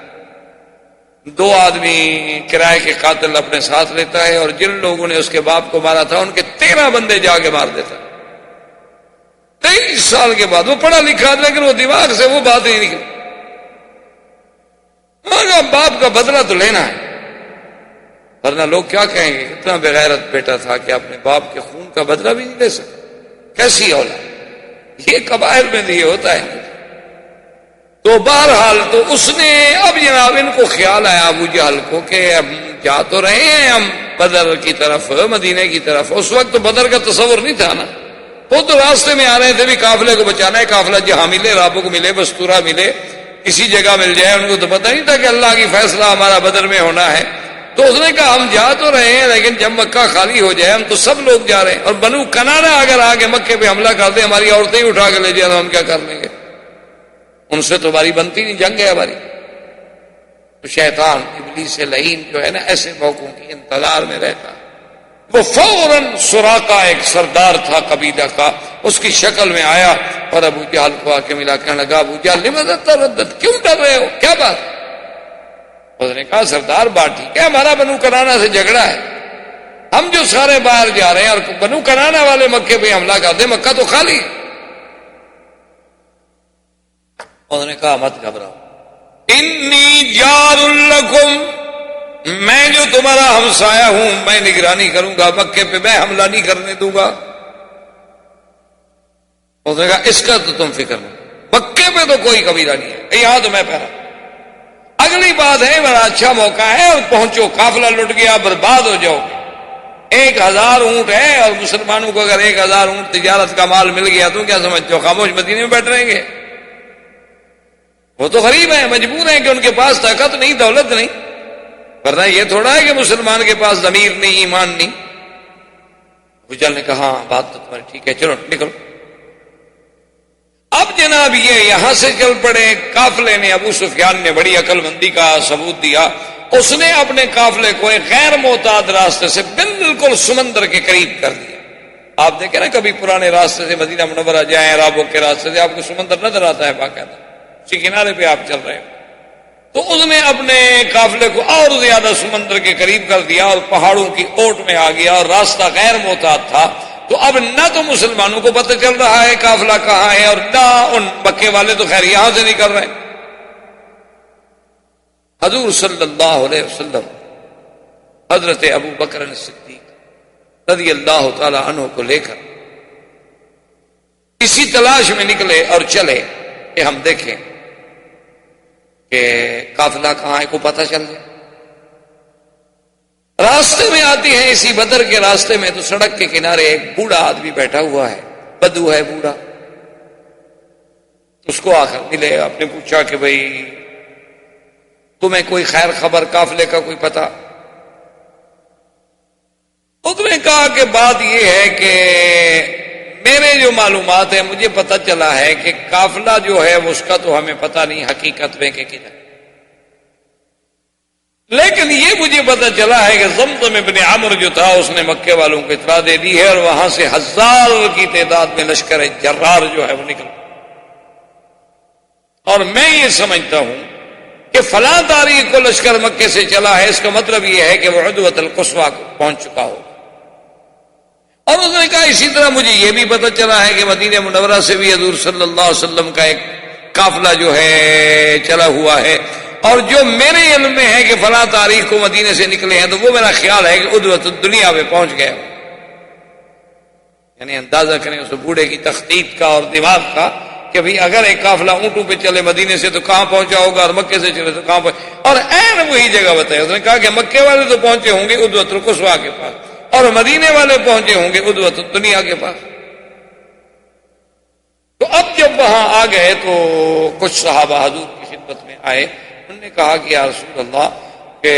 2 آدمی کرائے کے قاتل اپنے ساتھ لیتا ہے، اور جن لوگوں نے اس کے باپ کو مارا تھا ان کے 13 بندے جا کے مار دیتا ہے۔ 23 سال کے بعد وہ پڑھا لکھا، لیکن وہ دماغ سے وہ بات نہیں نکلی، مگر باپ کا بدلہ تو لینا ہے، ورنہ لوگ کیا کہیں گے اتنا بغیرت بیٹا تھا کہ اپنے باپ کے خون کا بدلہ بھی نہیں لے سکتا، کیسی اولاد، یہ قبائل میں نہیں ہوتا ہے۔ تو بہرحال تو اس نے اب جناب ان کو خیال آیا ابو جہل کو کہ اب جا تو رہے ہیں ہم بدر کی طرف، مدینے کی طرف، اس وقت تو بدر کا تصور نہیں تھا نا، وہ تو راستے میں آ رہے تھے بھی قافلے کو بچانا ہے، قافلہ جہاں ملے، رابق ملے، بستورہ ملے، کسی جگہ مل جائے، ان کو تو پتہ نہیں تھا کہ اللہ کی فیصلہ ہمارا بدر میں ہونا ہے۔ تو اس نے کہا ہم جا تو رہے ہیں لیکن جب مکہ خالی ہو جائے، ہم تو سب لوگ جا رہے ہیں، اور بنو کنانا اگر آگے مکے پہ حملہ کر دیں، ہماری عورتیں ہی اٹھا کے لے جائیں تو ہم کیا کر لیں گے، ان سے تو ہماری بنتی نہیں، جنگ ہے ہماری۔ تو شیطان ابلیس لعین جو ہے نا ایسے موقعوں کی انتظار میں رہتا، وہ فوراً سراقہ ایک سردار تھا قبیلہ کا، اس کی شکل میں آیا اور ابو جہل کو آ کے ملا، کہنے لگا ابو جہل لماذا تردد، کیوں ڈر رہے ہو، کیا بات؟ اس نے کہا سردار بات ٹھیک ہے، ہمارا بنو کنانا سے جھگڑا ہے، ہم جو سارے باہر جا رہے ہیں اور بنو کنانا والے مکے پہ حملہ کر دیں، مکہ تو خالی۔ انہوں نے کہا مت گھبراؤ، انی جار لکم، میں جو تمہارا ہمسایہ ہوں میں نگرانی کروں گا، مکے پہ میں حملہ نہیں کرنے دوں گا۔ اس نے کہا اس کا تو تم فکر نہیں، مکے پہ تو کوئی قبیلہ نہیں ہے، یہاں تو میں پہرا، اگلی بات ہے بڑا اچھا موقع ہے اور پہنچو، قافلہ لٹ گیا برباد ہو جاؤ گے، 1000 اونٹ ہے اور مسلمانوں کو اگر 1000 اونٹ تجارت کا مال مل گیا تو کیا سمجھتے ہو خاموش مدینے میں بیٹھ رہیں گے؟ وہ تو غریب ہیں، مجبور ہیں کہ ان کے پاس طاقت نہیں، دولت نہیں، ورنہ یہ تھوڑا ہے کہ مسلمان کے پاس ضمیر نہیں، ایمان نہیں۔ ابو جہل نے کہا ہاں بات تو تمہاری ٹھیک ہے، چلو نکلو۔ اب جناب یہ یہاں سے چل پڑے، قافلے نے، ابو سفیان نے بڑی عقل مندی کا ثبوت دیا، اس نے اپنے قافلے کو ایک غیر معتاد راستے سے بالکل سمندر کے قریب کر دیا۔ آپ دیکھیں نا کبھی پرانے راستے سے مدینہ منورہ جائیں، رابق کے راستے سے، آپ کو سمندر نظر آتا ہے باقاعدہ، اسی کنارے پہ آپ چل رہے ہیں، تو اس نے اپنے قافلے کو اور زیادہ سمندر کے قریب کر دیا اور پہاڑوں کی اوٹ میں آ گیا، اور راستہ غیر معتاد تھا، تو اب نہ تو مسلمانوں کو پتہ چل رہا ہے قافلہ کہاں ہے، اور نہ ان مکے والے تو خیر یہاں سے نہیں کر رہے۔ حضور صلی اللہ علیہ وسلم حضرت ابو بکر صدیق رضی اللہ تعالی عنہ کو لے کر اسی تلاش میں نکلے اور چلے کہ ہم دیکھیں کہ قافلہ کہاں ہے، کو پتہ چل جائے۔ راستے میں آتی ہیں، اسی بدر کے راستے میں تو سڑک کے کنارے ایک بوڑھا آدمی بیٹھا ہوا ہے، بدو ہے بوڑھا، اس کو آ کر ملے، آپ نے پوچھا کہ بھئی تمہیں کوئی خیر خبر، قافلے کا کوئی پتہ؟ اس نے کہا کہ بات یہ ہے کہ میرے جو معلومات ہیں مجھے پتہ چلا ہے کہ قافلہ جو ہے اس کا تو ہمیں پتہ نہیں حقیقت میں کہ کدھر، لیکن یہ مجھے پتہ چلا ہے کہ زمزم ابن عمرو جو تھا اس نے مکے والوں کو اطلاع دے دی ہے، اور وہاں سے 1000 کی تعداد میں لشکر جرار جو ہے وہ نکل، اور میں یہ سمجھتا ہوں کہ فلاں تاریخ کو لشکر مکے سے چلا ہے، اس کا مطلب یہ ہے کہ وہ عدوۃ القصویٰ کو پہنچ چکا ہو۔ اور اس نے کہا اسی طرح مجھے یہ بھی پتہ چلا ہے کہ مدینہ منورہ سے بھی حضور صلی اللہ علیہ وسلم کا ایک قافلہ جو ہے چلا ہوا ہے، اور جو میرے علم میں ہے کہ فلاں تاریخ کو مدینے سے نکلے ہیں تو وہ میرا خیال ہے کہ ادوت الدنیا پہ پہنچ گئے، یعنی اندازہ کریں اس بوڑھے کی تخطیط کا اور دماغ کا کہ بھئی اگر ایک قافلہ اونٹوں پہ چلے مدینے سے تو کہاں پہنچا ہوگا، اور مکے سے چلے تو کہاں پہنچا، اور عین وہی جگہ بتائی۔ اس نے کہا کہ مکے والے تو پہنچے ہوں گے ادوت القصویٰ کے پاس، اور مدینے والے پہنچے ہوں گے ادوت الدنیا کے پاس۔ تو اب جب وہاں آ گئے تو کچھ صحابہ حضور کی خدمت میں آئے، انہوں نے کہا کہ یا رسول اللہ کہ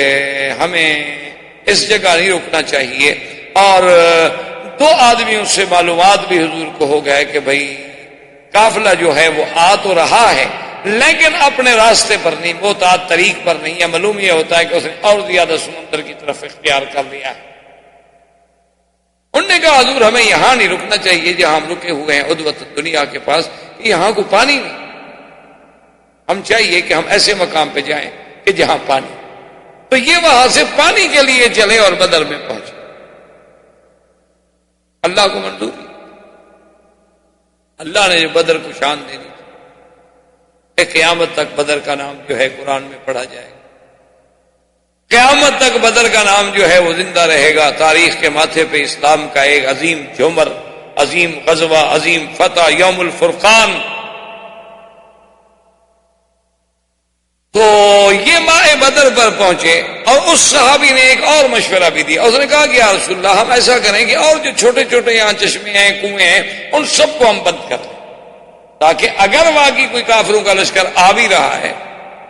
ہمیں اس جگہ نہیں رکنا چاہیے، اور دو آدمیوں سے معلومات بھی حضور کو ہو گئے کہ بھئی قافلہ جو ہے وہ آ تو رہا ہے لیکن اپنے راستے پر نہیں، محتاط طریق پر نہیں ہے، معلوم یہ ہوتا ہے کہ اس نے اور زیادہ سمندر کی طرف اختیار کر لیا ہے۔ انہوں نے کہا حضور ہمیں یہاں نہیں رکنا چاہیے جہاں ہم رکے ہوئے ہیں ادوت الدنیا کے پاس، کہ یہاں کو پانی نہیں، ہم چاہیے کہ ہم ایسے مقام پہ جائیں کہ جہاں پانی، تو یہ وہاں سے پانی کے لیے چلے اور بدر میں پہنچے۔ اللہ کو منظور، اللہ نے جو بدر کو شان دے دی کہ قیامت تک بدر کا نام جو ہے قرآن میں پڑھا جائے گا، قیامت تک بدر کا نام جو ہے وہ زندہ رہے گا، تاریخ کے ماتھے پہ اسلام کا ایک عظیم جومر، عظیم غزوہ، عظیم فتح، یوم الفرقان۔ تو یہ ماہ بدر پر پہنچے، اور اس صحابی نے ایک اور مشورہ بھی دیا، اس نے کہا کہ یا رسول اللہ ہم ایسا کریں کہ اور جو چھوٹے چھوٹے یہاں چشمے ہیں، کنویں ہیں، ان سب کو ہم بند کر دیں، تاکہ اگر واقعی کوئی کافروں کا لشکر آ بھی رہا ہے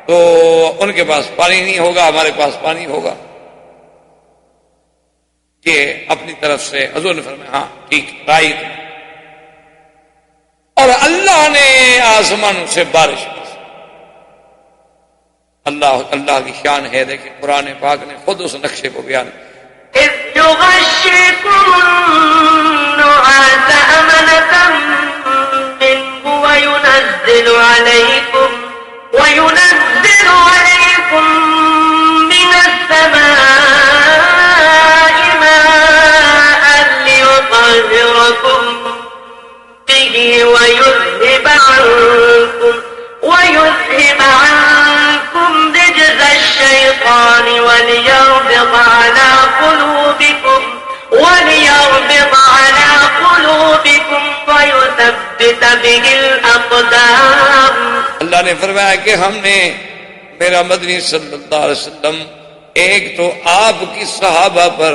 تو ان کے پاس پانی نہیں ہوگا، ہمارے پاس پانی ہوگا۔ یہ اپنی طرف سے حضور نے فرمایا ہاں ٹھیک رائٹ، اور اللہ نے آسمانوں سے بارش کی۔ اللہ کی شان ہے، دیکھیں قرآن پاک نے خود اس نقشے کو بیان کیا۔ اذ یغشکم النعاس امنة منه وينزل عليكم من السماء ماء ليطهركم به ويذهب عنكم رجز الشيطان وليربط على قلوبكم ويثبت به الأقدام۔ اللہ نے فرمایا کہ ہم نے میرا مدنی صلی اللہ علیہ وسلم ایک تو آپ کی صحابہ پر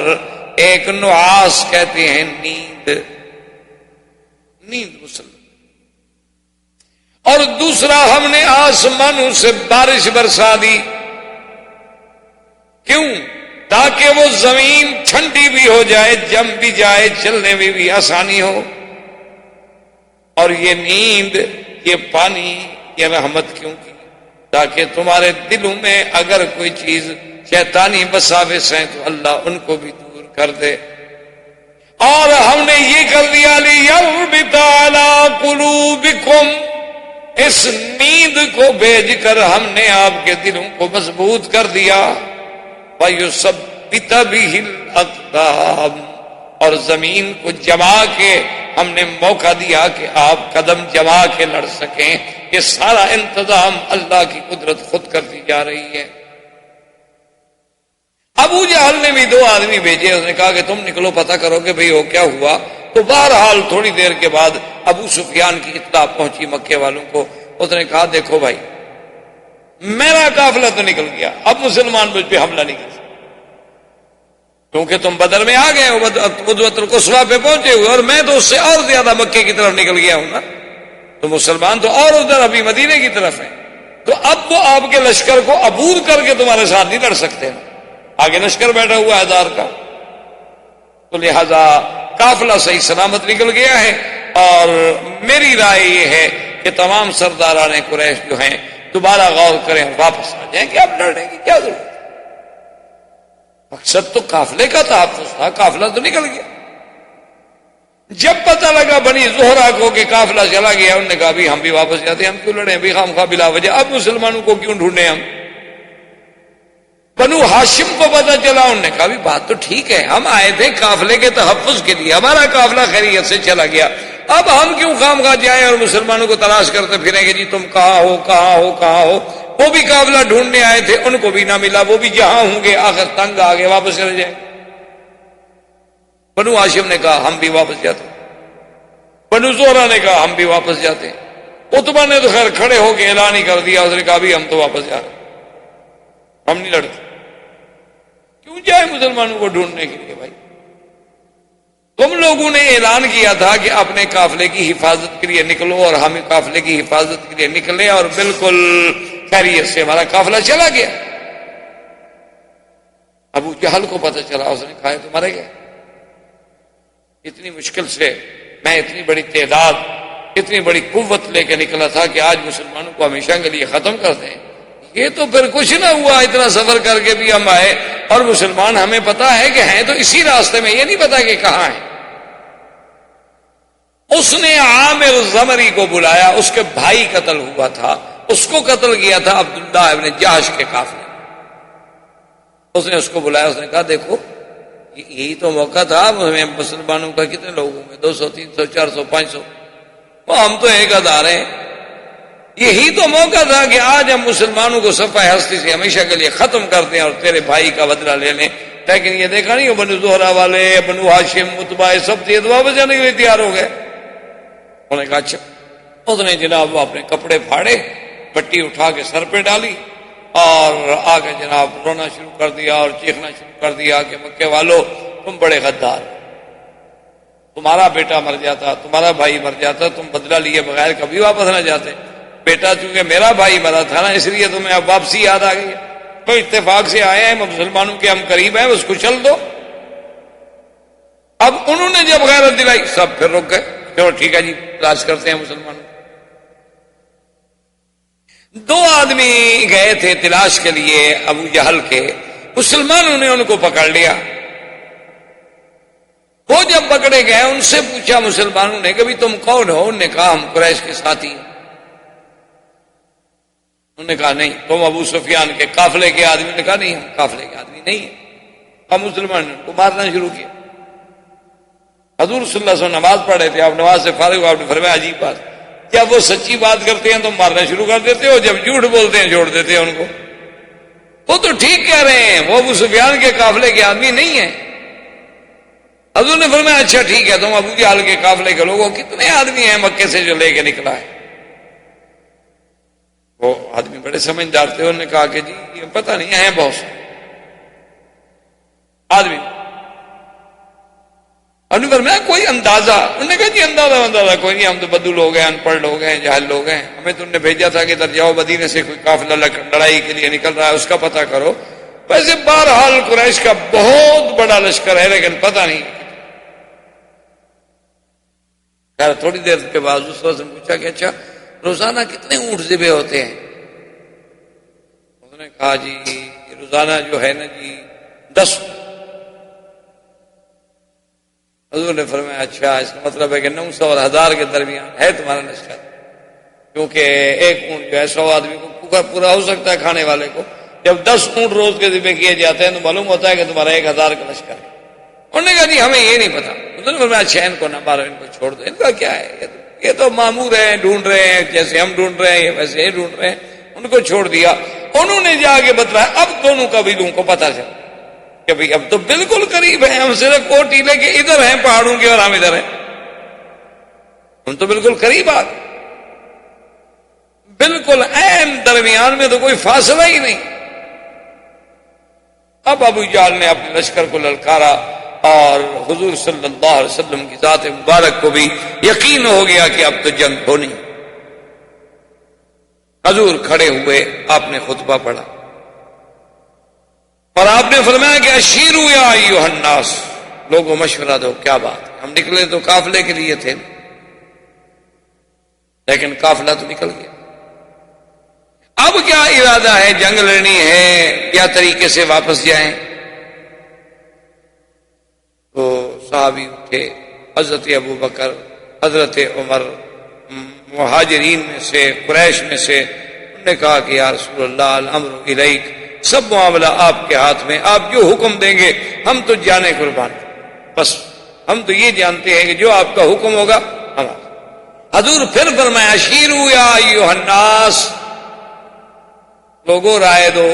ایک نعاس کہتے ہیں نیند مسلم، اور دوسرا ہم نے آسمانوں سے بارش برسا دی۔ کیوں؟ تاکہ وہ زمین ٹھنڈی بھی ہو جائے، جم بھی جائے، چلنے میں بھی آسانی ہو، اور یہ نیند، یہ پانی، یہ رحمت کیوں کی؟ تاکہ تمہارے دلوں میں اگر کوئی چیز شیطانی وساوس ہیں تو اللہ ان کو بھی دور کر دے۔ اور ہم نے یہ کر دیا لِيَرْبِطَ عَلَىٰ قُلُوبِكُمْ، اس نیند کو بھیج کر ہم نے آپ کے دلوں کو مضبوط کر دیا۔ وَيُثَبِّتَ بِهِ الْأَقْدَامَ، اور زمین کو جما کے ہم نے موقع دیا کہ آپ قدم جما کے لڑ سکیں۔ یہ سارا انتظام اللہ کی قدرت خود کرتی جا رہی ہے۔ ابو جہل نے بھی دو آدمی بھیجے، اس نے کہا کہ تم نکلو پتہ کرو کہ بھئی وہ کیا ہوا۔ تو بہرحال تھوڑی دیر کے بعد ابو سفیان کی اطلاع پہنچی مکے والوں کو، اس نے کہا دیکھو بھائی میرا قافلہ تو نکل گیا، اب مسلمان مجھ پہ حملہ نہیں کر سکتے، کیونکہ تم بدر میں آ گئے ہو، ادوت القصویٰ پہ پہنچے ہوئے، اور میں تو اس سے اور زیادہ مکے کی طرف نکل گیا ہوں نا، تو مسلمان تو اور ادھر ابھی مدینے کی طرف ہیں، تو اب وہ آپ کے لشکر کو عبور کر کے تمہارے ساتھ نہیں لڑ سکتے، آگے لشکر بیٹھا ہوا 1000 کا، تو لہذا قافلہ صحیح سلامت نکل گیا ہے۔ اور میری رائے یہ ہے کہ تمام سرداران قریش جو ہیں دوبارہ غور کریں، واپس آ جائیں کہ اب لڑنے کی کیا ضرورت ہے، مقصد تو قافلے کا تحفظ تھا، قافلہ تو نکل گیا۔ جب پتہ لگا بنی زہرہ کو کہ قافلہ چلا گیا، انہوں نے کہا بھی ہم بھی واپس جاتے ہیں، ہم کیوں لڑیں بھی خام خواہ بلا وجہ، اب مسلمانوں کو کیوں ڈھونڈیں ہم۔ بنو ہاشم کو پتہ چلا، انہوں نے کہا بھی بات تو ٹھیک ہے، ہم آئے تھے قافلے کے تحفظ کے لیے، ہمارا قافلہ خیریت سے چلا گیا، اب ہم کیوں خام خواہ جائیں اور مسلمانوں کو تلاش کرتے پھریں کہ جی تم کہاں ہو کہاں ہو کہاں ہو۔ وہ بھی قافلہ ڈھونڈنے آئے تھے، ان کو بھی نہ ملا، وہ بھی جہاں ہوں گے آخر تنگ آ گئے، واپس چلے جائیں۔ بنو ہاشم نے کہا ہم بھی واپس جاتے ہیں، بنو زہرہ نے کہا ہم بھی واپس جاتے ہیں، عتبہ نے تو خیر کھڑے ہو کے اعلان ہی کر دیا، اس نے کہا بھی ہم تو واپس جا رہے ہیں، ہم نہیں لڑتے۔ کیوں جائے مسلمانوں کو ڈھونڈنے کے لیے بھائی؟ تم لوگوں نے اعلان کیا تھا کہ اپنے قافلے کی حفاظت کے لیے نکلو، اور ہم قافلے کی حفاظت کے لیے نکلے اور بالکل خیریت سے ہمارا قافلہ چلا گیا۔ ابو جہل کو پتہ چلا، اس نے کہا تو مرے گئے، اتنی مشکل سے میں اتنی بڑی تعداد، اتنی بڑی قوت لے کے نکلا تھا کہ آج مسلمانوں کو ہمیشہ کے لیے ختم کر دیں، یہ تو پھر کچھ نہ ہوا، اتنا سفر کر کے بھی ہم آئے اور مسلمان ہمیں پتا ہے کہ ہیں تو اسی راستے میں، یہ نہیں پتا کہ کہاں ہیں۔ اس نے عامر زمری کو بلایا، اس کے بھائی قتل ہوا تھا، اس کو قتل کیا تھا عبداللہ ابن جہش کے قافلے۔ اس نے اس کو بلایا، اس نے کہا دیکھو یہی تو موقع تھا، ہمیں مسلمانوں کا کتنے لوگوں میں 200 300 400 500، وہ ہم تو 1000 ہیں، یہی تو موقع تھا کہ آج ہم مسلمانوں کو صفحہ ہستی سے ہمیشہ کے لیے ختم کر دیں اور تیرے بھائی کا بدلہ لے لیں۔ لیکن یہ دیکھا نہیں، بنو زہرہ والے، بنو ہاشم، عتبہ، سب تھے تو واپس جانے کے لیے تیار ہو گئے۔ انہوں نے کہا اچھا۔ اس نے جناب اپنے کپڑے پھاڑے، پٹی اٹھا کے سر پہ ڈالی اور آگے جناب رونا شروع کر دیا اور چیخنا شروع کر دیا کہ مکے والو تم بڑے غدار، تمہارا بیٹا مر جاتا، تمہارا بھائی مر جاتا، تم بدلہ لیے بغیر کبھی واپس نہ جاتے، بیٹا چونکہ میرا بھائی مرا تھا نا اس لیے تمہیں اب واپسی یاد آ گئی ہے، تو اتفاق سے آئے ہیں مسلمانوں کے، ہم قریب ہیں، اس کو چل دو۔ اب انہوں نے جب غیرت دلائی سب پھر رک گئے، چلو ٹھیک ہے جی تلاش کرتے ہیں مسلمانوں۔ 2 آدمی گئے تھے تلاش کے لیے ابو جہل کے، مسلمانوں نے ان کو پکڑ لیا۔ وہ جب پکڑے گئے ان سے پوچھا مسلمانوں نے کہ بھی تم کون ہو؟ انہوں نے کہا ہم قریش کے ساتھی ہیں۔ انہوں نے کہا نہیں تم ابو سفیان کے قافلے کے آدمی؟ نے کہا نہیں ہم قافلے کے آدمی نہیں ہیں۔ اب مسلمان نے ان کو مارنا شروع کیا۔ حضور صلی اللہ علیہ وسلم نماز پڑھ رہے تھے، آپ نماز سے فارغ، آپ نے فرمایا عجیب بات، جب وہ سچی بات کرتے ہیں تو مارنا شروع کر دیتے ہو، جب جھوٹ بولتے ہیں چھوڑ دیتے ہیں ان کو۔ وہ تو ٹھیک کہہ رہے ہیں، وہ ابو سفیان کے قافلے کے آدمی نہیں ہیں۔ حضور نے فرمایا اچھا ٹھیک ہے، تم ابو جہل کے قافلے کے لوگوں کتنے آدمی ہیں مکے سے جو لے کے نکلا ہے؟ وہ آدمی بڑے سمجھدار تھے، انہوں نے کہا کہ جی یہ پتہ نہیں ہیں بہت سے آدمی۔ انہوں نے فرمایا کوئی اندازہ؟ انہوں نے کہا جی اندازہ کوئی نہیں، ہم تو بدو لوگ ہیں، ان پڑھ لوگ ہیں، جاہل لوگ ہیں، ہمیں تو انہوں نے بھیجا تھا کہ ادھر جاؤ مدینے سے کوئی قافلہ لڑائی کے لیے نکل رہا ہے، اس کا پتہ کرو۔ ویسے بہرحال قریش کا بہت بڑا لشکر ہے لیکن پتہ نہیں۔ خیر تھوڑی دیر کے بعد اس وقت پوچھا کہ اچھا روزانہ کتنے اونٹ ذبح ہوتے ہیں؟ انہوں نے کہا جی روزانہ جو ہے نا جی 10۔ حضور نے فرمایا اچھا اس کا مطلب ہے کہ 900 اور 1000 کے درمیان ہے تمہارا لشکر، کیونکہ ایک اونٹ جو ہے 100 آدمی کو پورا ہو سکتا ہے کھانے والے کو۔ جب 10 اونٹ روز کے ذبح کیے جاتے ہیں تو معلوم ہوتا ہے کہ تمہارا 1000 کا لشکر ہے۔ انہوں نے کہا جی ہمیں یہ نہیں پتا۔ حضور نے فرمایا اچھا ان کو نہ مارو، ان کو چھوڑ دو، ان کا کیا ہے، یہ تو مامور ہیں، ڈھونڈ رہے ہیں، جیسے ہم ڈھونڈ رہے ہیں یہ ویسے ہی ڈھونڈ رہے ہیں۔ ان کو چھوڑ دیا۔ انہوں نے جا کے بتلایا، اب دونوں قبیلوں کو پتا چلا کہ بھئی اب تو بالکل قریب ہیں، ہم صرف کوٹی لے کے ادھر ہیں پہاڑوں کے اور ہم ادھر ہیں، ہم تو بالکل قریب آ گئے، بالکل عین درمیان میں تو کوئی فاصلہ ہی نہیں۔ اب ابو جہل نے اپنے لشکر کو للکارا اور حضور صلی اللہ علیہ وسلم کی ذات مبارک کو بھی یقین ہو گیا کہ اب تو جنگ ہونی۔ حضور کھڑے ہوئے، آپ نے خطبہ پڑھا اور آپ نے فرمایا کہ اشیرو یا ایھا الناس، لوگوں مشورہ دو، کیا بات ہے، ہم نکلے تو قافلے کے لیے تھے لیکن قافلہ تو نکل گیا، اب کیا ارادہ ہے، جنگ لڑنی ہے یا طریقے سے واپس جائیں؟ تو صحابی اٹھے، حضرت ابو بکر، حضرت عمر، مہاجرین میں سے، قریش میں سے، انہوں نے کہا کہ یا رسول اللہ الامر الیک، سب معاملہ آپ کے ہاتھ میں، آپ جو حکم دیں گے ہم تو جانے قربان، بس ہم تو یہ جانتے ہیں کہ جو آپ کا حکم ہوگا ہمارا۔ حضور پھر فرمایا اشیرو یا ایھا الناس، لوگوں رائے دو.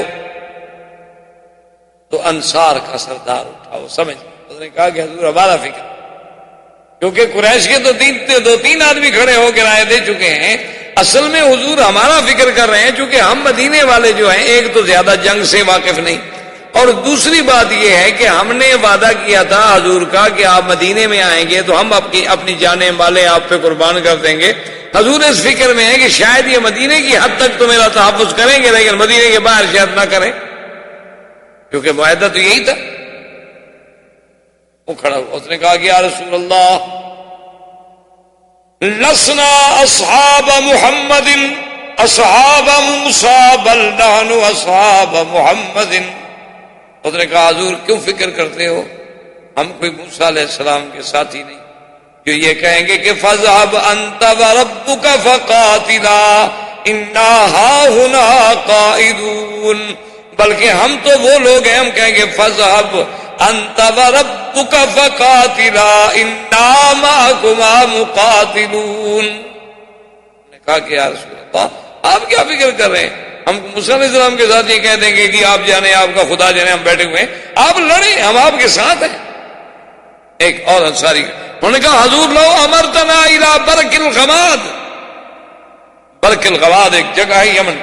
تو انصار کا سردار اٹھا, وہ سمجھ, اس نے کہا کہ حضور ہمارا فکر, کیونکہ قریش کے تو دو تین آدمی کھڑے ہو کے رائے دے چکے ہیں. اصل میں حضور ہمارا فکر کر رہے ہیں, چونکہ ہم مدینے والے جو ہیں ایک تو زیادہ جنگ سے واقف نہیں, اور دوسری بات یہ ہے کہ ہم نے وعدہ کیا تھا حضور کا کہ آپ مدینے میں آئیں گے تو ہم اپنی جانیں مالیں آپ پہ قربان کر دیں گے. حضور اس فکر میں ہے کہ شاید یہ مدینے کی حد تک تو میرا تحفظ کریں گے, لیکن مدینے کے باہر شاید نہ کریں, کیونکہ معاہدہ تو یہی تھا. وہ کھڑا ہوا, اس نے کہا کہ یا رسول اللہ لسنا اصحاب محمد اصحاب موسیٰ بل نحن اصحاب محمد. اس نے کہا حضور کیوں فکر کرتے ہو, ہم کوئی موسیٰ علیہ السلام کے ساتھی نہیں جو یہ کہیں گے کہ فَاذْهَبْ أَنْتَ وَرَبُّكَ فَقَاتِلَا إِنَّا هَاهُنَا قَائِدُونَ, بلکہ ہم تو وہ لوگ ہیں, ہم کہیں گے فَاذْهَبْ أَنْتَ وَرَبُّكَ فَقَاتِلَا إِنَّا مَعَكُمَا مُقَاتِلُونَ. نے کہا کہ یا رسول اللہ آپ کیا فکر کر رہے ہیں, ہم موسیٰ علیہ السلام کے ساتھ یہ کہہ دیں گے کہ آپ جانے, آپ کا خدا جانے, ہم بیٹھے ہوئے ہیں, آپ لڑیں, ہم آپ کے ساتھ ہیں. ایک اور انصاری انہوں نے کہا حضور لو امرتنا الى برک الغماد, برک الغماد ایک جگہ ہے یمن,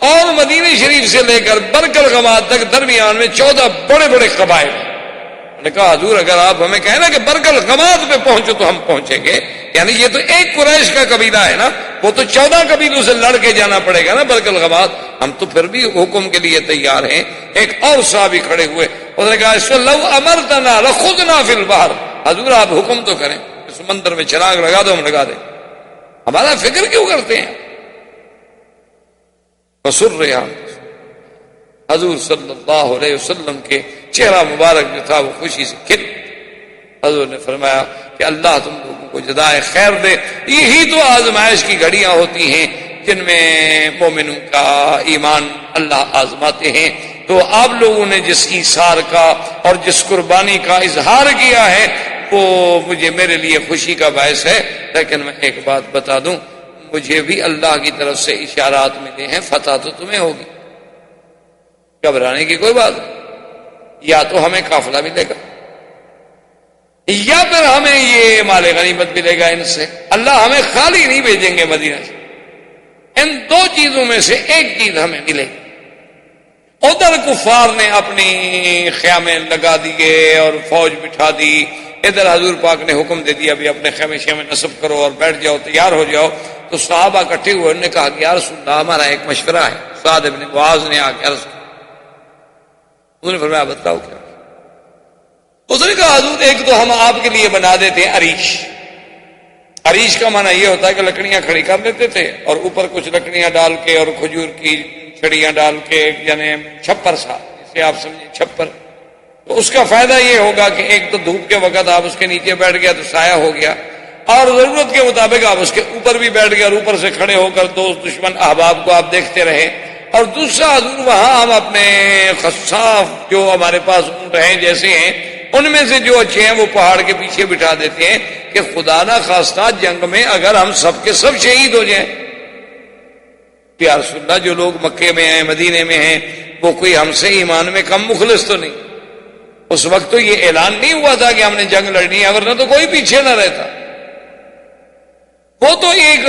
اور مدینہ شریف سے لے کر برک الغماد تک درمیان میں 14 بڑے بڑے قبائل. انہوں نے کہا حضور اگر آپ ہمیں کہیں نا کہ برک الغماد پہ پہنچو تو ہم پہنچیں گے, یعنی یہ تو ایک قریش کا قبیلہ ہے نا, وہ تو 14 قبیلوں سے لڑ کے جانا پڑے گا نا برک الغماد, ہم تو پھر بھی حکم کے لیے تیار ہیں. ایک اور صحابی کھڑے ہوئے, انہوں نے کہا لو امرتنا لخذنا فی البحر, حضور آپ حکم تو کریں, سمندر میں چراغ لگا دو, ہم لگا دیں, ہمارا فکر کیوں کرتے ہیں. فسر رہا حضور صلی اللہ علیہ وسلم کے چہرہ مبارک جو تھا وہ خوشی سے کھل. حضور نے فرمایا کہ اللہ تم لوگوں کو جزائے خیر دے, یہی تو آزمائش کی گھڑیاں ہوتی ہیں جن میں مومنوں کا ایمان اللہ آزماتے ہیں. تو آپ لوگوں نے جس ایثار کا اور جس قربانی کا اظہار کیا ہے وہ مجھے میرے لیے خوشی کا باعث ہے. لیکن میں ایک بات بتا دوں, مجھے بھی اللہ کی طرف سے اشارات ملے ہیں, فتح تو تمہیں ہوگی, گھبرانے کی کوئی بات نہیں. یا تو ہمیں قافلہ ملے گا یا پھر ہمیں یہ مال غنیمت ملے گا ان سے, اللہ ہمیں خالی نہیں بھیجیں گے مدینہ سے. ان دو چیزوں میں سے ایک چیز ہمیں ملے گی. ادھر کفار نے اپنی خیمے لگا دیے اور فوج بٹھا دی, ادھر حضور پاک نے حکم دے دیا بھی اپنے خیمے شیمے نصب کرو اور بیٹھ جاؤ, تیار ہو جاؤ. تو صحابہ اکٹھے ہوئے, انہوں نے کہا کہ یا رسول اللہ ہمارا ایک مشورہ ہے. سعد بن معاذ نے آ کے عرض کیا, انہوں نے فرمایا بتاؤ کیا. اس نے کہا حضور ایک تو ہم آپ کے لیے بنا دیتے ہیں عریش. عریش کا معنی یہ ہوتا ہے کہ لکڑیاں کھڑی کر دیتے تھے اور اوپر کچھ لکڑیاں ڈال کے اور کھجور کی چھڑیاں ڈال کے, یعنی چھپر سا, جسے آپ سمجھیں چھپر. تو اس کا فائدہ یہ ہوگا کہ ایک تو دھوپ کے وقت آپ اس کے نیچے بیٹھ گیا تو سایہ ہو گیا, اور ضرورت کے مطابق آپ اس کے اوپر بھی بیٹھ گئے اور اوپر سے کھڑے ہو کر دوست دشمن احباب کو آپ دیکھتے رہے. اور دوسرا حضور وہاں ہم اپنے خصاف جو ہمارے پاس اونٹ ہیں جیسے ہیں, ان میں سے جو اچھے ہیں وہ پہاڑ کے پیچھے بٹھا دیتے ہیں کہ خدا نہ خواستہ جنگ میں اگر ہم سب کے سب شہید ہو جائیں. یا رسول اللہ جو لوگ مکے میں ہیں مدینے میں ہیں وہ کوئی ہم سے ایمان میں کم مخلص تو نہیں. اس وقت تو یہ اعلان نہیں ہوا تھا کہ ہم نے جنگ لڑنی ہے, ورنہ تو کوئی پیچھے نہ رہتا. وہ تو ایک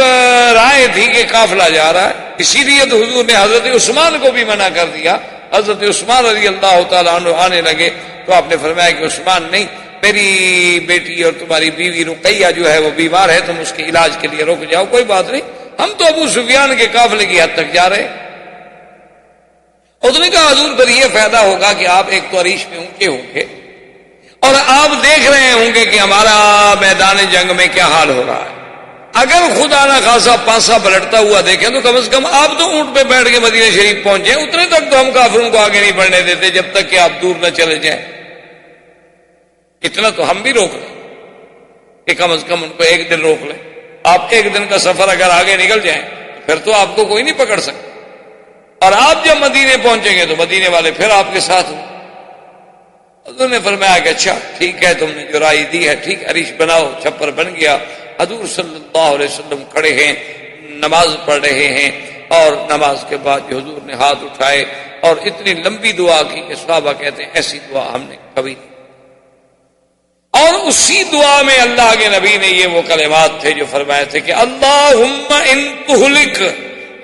رائے تھی کہ قافلہ جا رہا ہے, اسی لیے تو حضور نے حضرت عثمان کو بھی منع کر دیا. حضرت عثمان رضی اللہ تعالیٰ عنہ آنے لگے تو آپ نے فرمایا کہ عثمان نہیں, میری بیٹی اور تمہاری بیوی رقیہ جو ہے وہ بیمار ہے, تم اس کے علاج کے لیے رک جاؤ, کوئی بات نہیں, ہم تو ابو سفیان کے قافلے کی حد تک جا رہے. اس نے کہا حضور پھر یہ فائدہ ہوگا کہ آپ ایک تو عریش میں اونچے ہوں گے اور آپ دیکھ رہے ہوں گے کہ ہمارا میدان جنگ میں کیا حال ہو رہا ہے. اگر خدا نہ خاصا پانسا پلٹتا ہوا دیکھیں تو کم از کم آپ تو اونٹ پہ بیٹھ کے مدینہ شریف پہنچے, اتنے تک تو ہم کافروں کو آگے نہیں بڑھنے دیتے جب تک کہ آپ دور نہ چلے جائیں. اتنا تو ہم بھی روک لیں کہ کم از کم ان کو ایک دن روک لیں. آپ ایک دن کا سفر اگر آگے نکل جائیں پھر تو آپ کو کوئی نہیں پکڑ سکتا, اور آپ جب مدینے پہنچیں گے تو مدینے والے پھر آپ کے ساتھ ہوں. حضور نے فرمایا کہ اچھا ٹھیک ہے, تم نے جو رائے دی ہے ٹھیک, عریش بناؤ. چھپر بن گیا. حضور صلی اللہ علیہ وسلم کھڑے ہیں, نماز پڑھ رہے ہیں, اور نماز کے بعد جو حضور نے ہاتھ اٹھائے اور اتنی لمبی دعا کی کہ صحابہ کہتے ہیں ایسی دعا ہم نے کبھی نہیں. اور اسی دعا میں اللہ کے نبی نے یہ وہ کلمات تھے جو فرمائے تھے کہ اللہم ان تہلک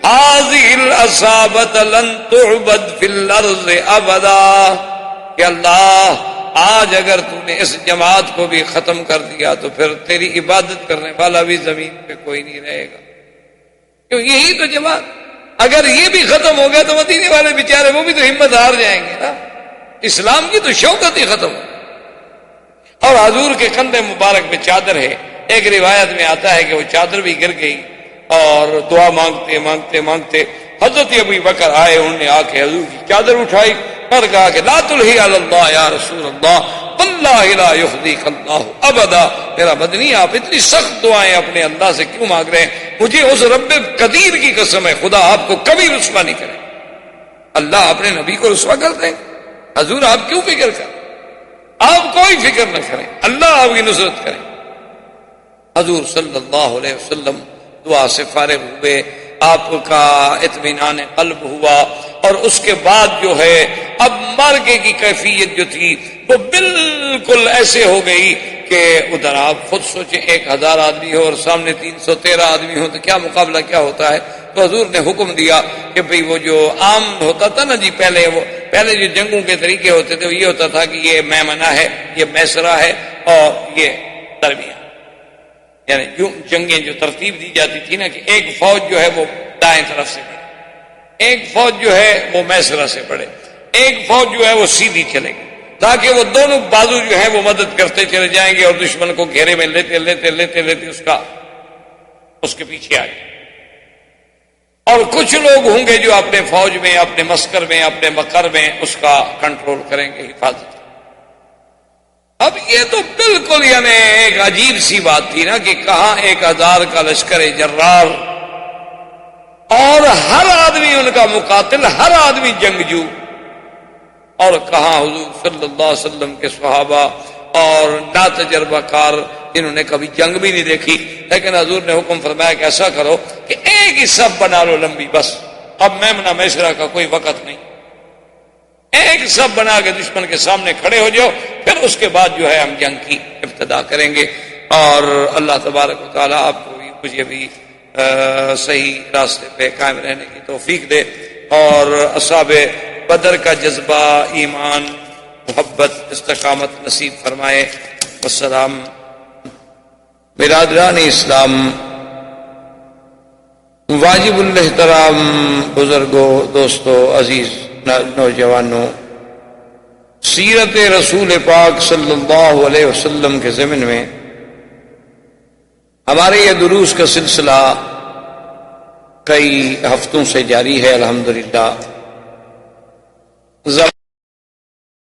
هذه العصابۃ لن تعبد فی الارض ابدا، کہ اللہ آج اگر تو نے اس جماعت کو بھی ختم کر دیا تو پھر تیری عبادت کرنے والا بھی زمین پہ کوئی نہیں رہے گا. کیوں یہی تو جماعت، اگر یہ بھی ختم ہو گیا تو مدینے والے بیچارے وہ بھی تو ہمت ہار جائیں گے نا. اسلام کی تو شوکت ہی ختم ہو. اور حضور کے کندھے مبارک میں چادر ہے. ایک روایت میں آتا ہے کہ وہ چادر بھی گر گئی اور دعا مانگتے مانگتے مانگتے حضرت ابو بکر آئے، انہوں نے آ کے حضور کی چادر اٹھائی اور کہا کہ لا تلہی علی اللہ یا رسول اللہ واللہ لا یخزیک اللہ ابدا. میرا مدنی آپ اتنی سخت دعائیں اپنے اللہ سے کیوں مانگ رہے ہیں؟ مجھے اس رب قدیر کی قسم ہے خدا آپ کو کبھی رسوا نہیں کرے. اللہ اپنے نبی کو رسوا کر دیں؟ حضور آپ کیوں فکر کریں؟ آپ کوئی فکر نہ کریں، اللہ آپ کی نصرت کریں. حضور صلی اللہ علیہ وسلم دعا سے فارغ ہوئے، آپ کا اطمینان قلب ہوا، اور اس کے بعد جو ہے اب مرگے کی کیفیت جو تھی وہ بالکل ایسے ہو گئی کہ ادھر آپ خود سوچیں 1000 آدمی ہو اور سامنے 313 آدمی ہو تو کیا مقابلہ کیا ہوتا ہے. تو حضور نے حکم دیا کہ بھئی وہ جو عام ہوتا تھا نا جی، پہلے جو جنگوں کے طریقے ہوتے تھے وہ یہ ہوتا تھا کہ یہ میمنہ ہے، یہ میسرہ ہے اور یہ درمیان، یعنی جنگیں جو ترتیب دی جاتی تھی نا کہ ایک فوج جو ہے وہ دائیں طرف سے بڑھے، ایک فوج جو ہے وہ میسرہ سے بڑھے، ایک فوج جو ہے وہ سیدھی چلے گی، تاکہ وہ دونوں بازو جو ہیں وہ مدد کرتے چلے جائیں گے اور دشمن کو گھیرے میں لیتے لیتے لیتے لیتے اس کے پیچھے آ گئے. اور کچھ لوگ ہوں گے جو اپنے فوج میں، اپنے مسکر میں، اپنے مقر میں اس کا کنٹرول کریں گے، حفاظت. اب یہ تو بالکل یعنی ایک عجیب سی بات تھی نا کہ کہاں 1000 کا لشکر جرار اور ہر آدمی ان کا مقاتل، ہر آدمی جنگجو، اور کہاں حضور صلی اللہ علیہ وسلم کے صحابہ اور نا تجربہ کار جنہوں نے کبھی جنگ بھی نہیں دیکھی. لیکن حضور نے حکم فرمایا کہ ایسا کرو کہ ایک ہی سب بنا لو لمبی، بس اب میمنہ میسرہ کا کوئی وقت نہیں، ایک سب بنا کے دشمن کے سامنے کھڑے ہو جاؤ، پھر اس کے بعد جو ہے ہم جنگ کی ابتدا کریں گے. اور اللہ تبارک و تعالیٰ آپ کو بھی مجھے بھی صحیح راستے پہ قائم رہنے کی توفیق دے، اور اصحاب بدر کا جذبہ، ایمان، محبت، استقامت نصیب فرمائے. والسلام. برادران اسلام، واجب الاحترام بزرگوں، دوستوں، عزیز نوجوانوں، سیرت رسول پاک صلی اللہ علیہ وسلم کے ضمن میں ہمارے یہ دروس کا سلسلہ کئی ہفتوں سے جاری ہے الحمدللہ.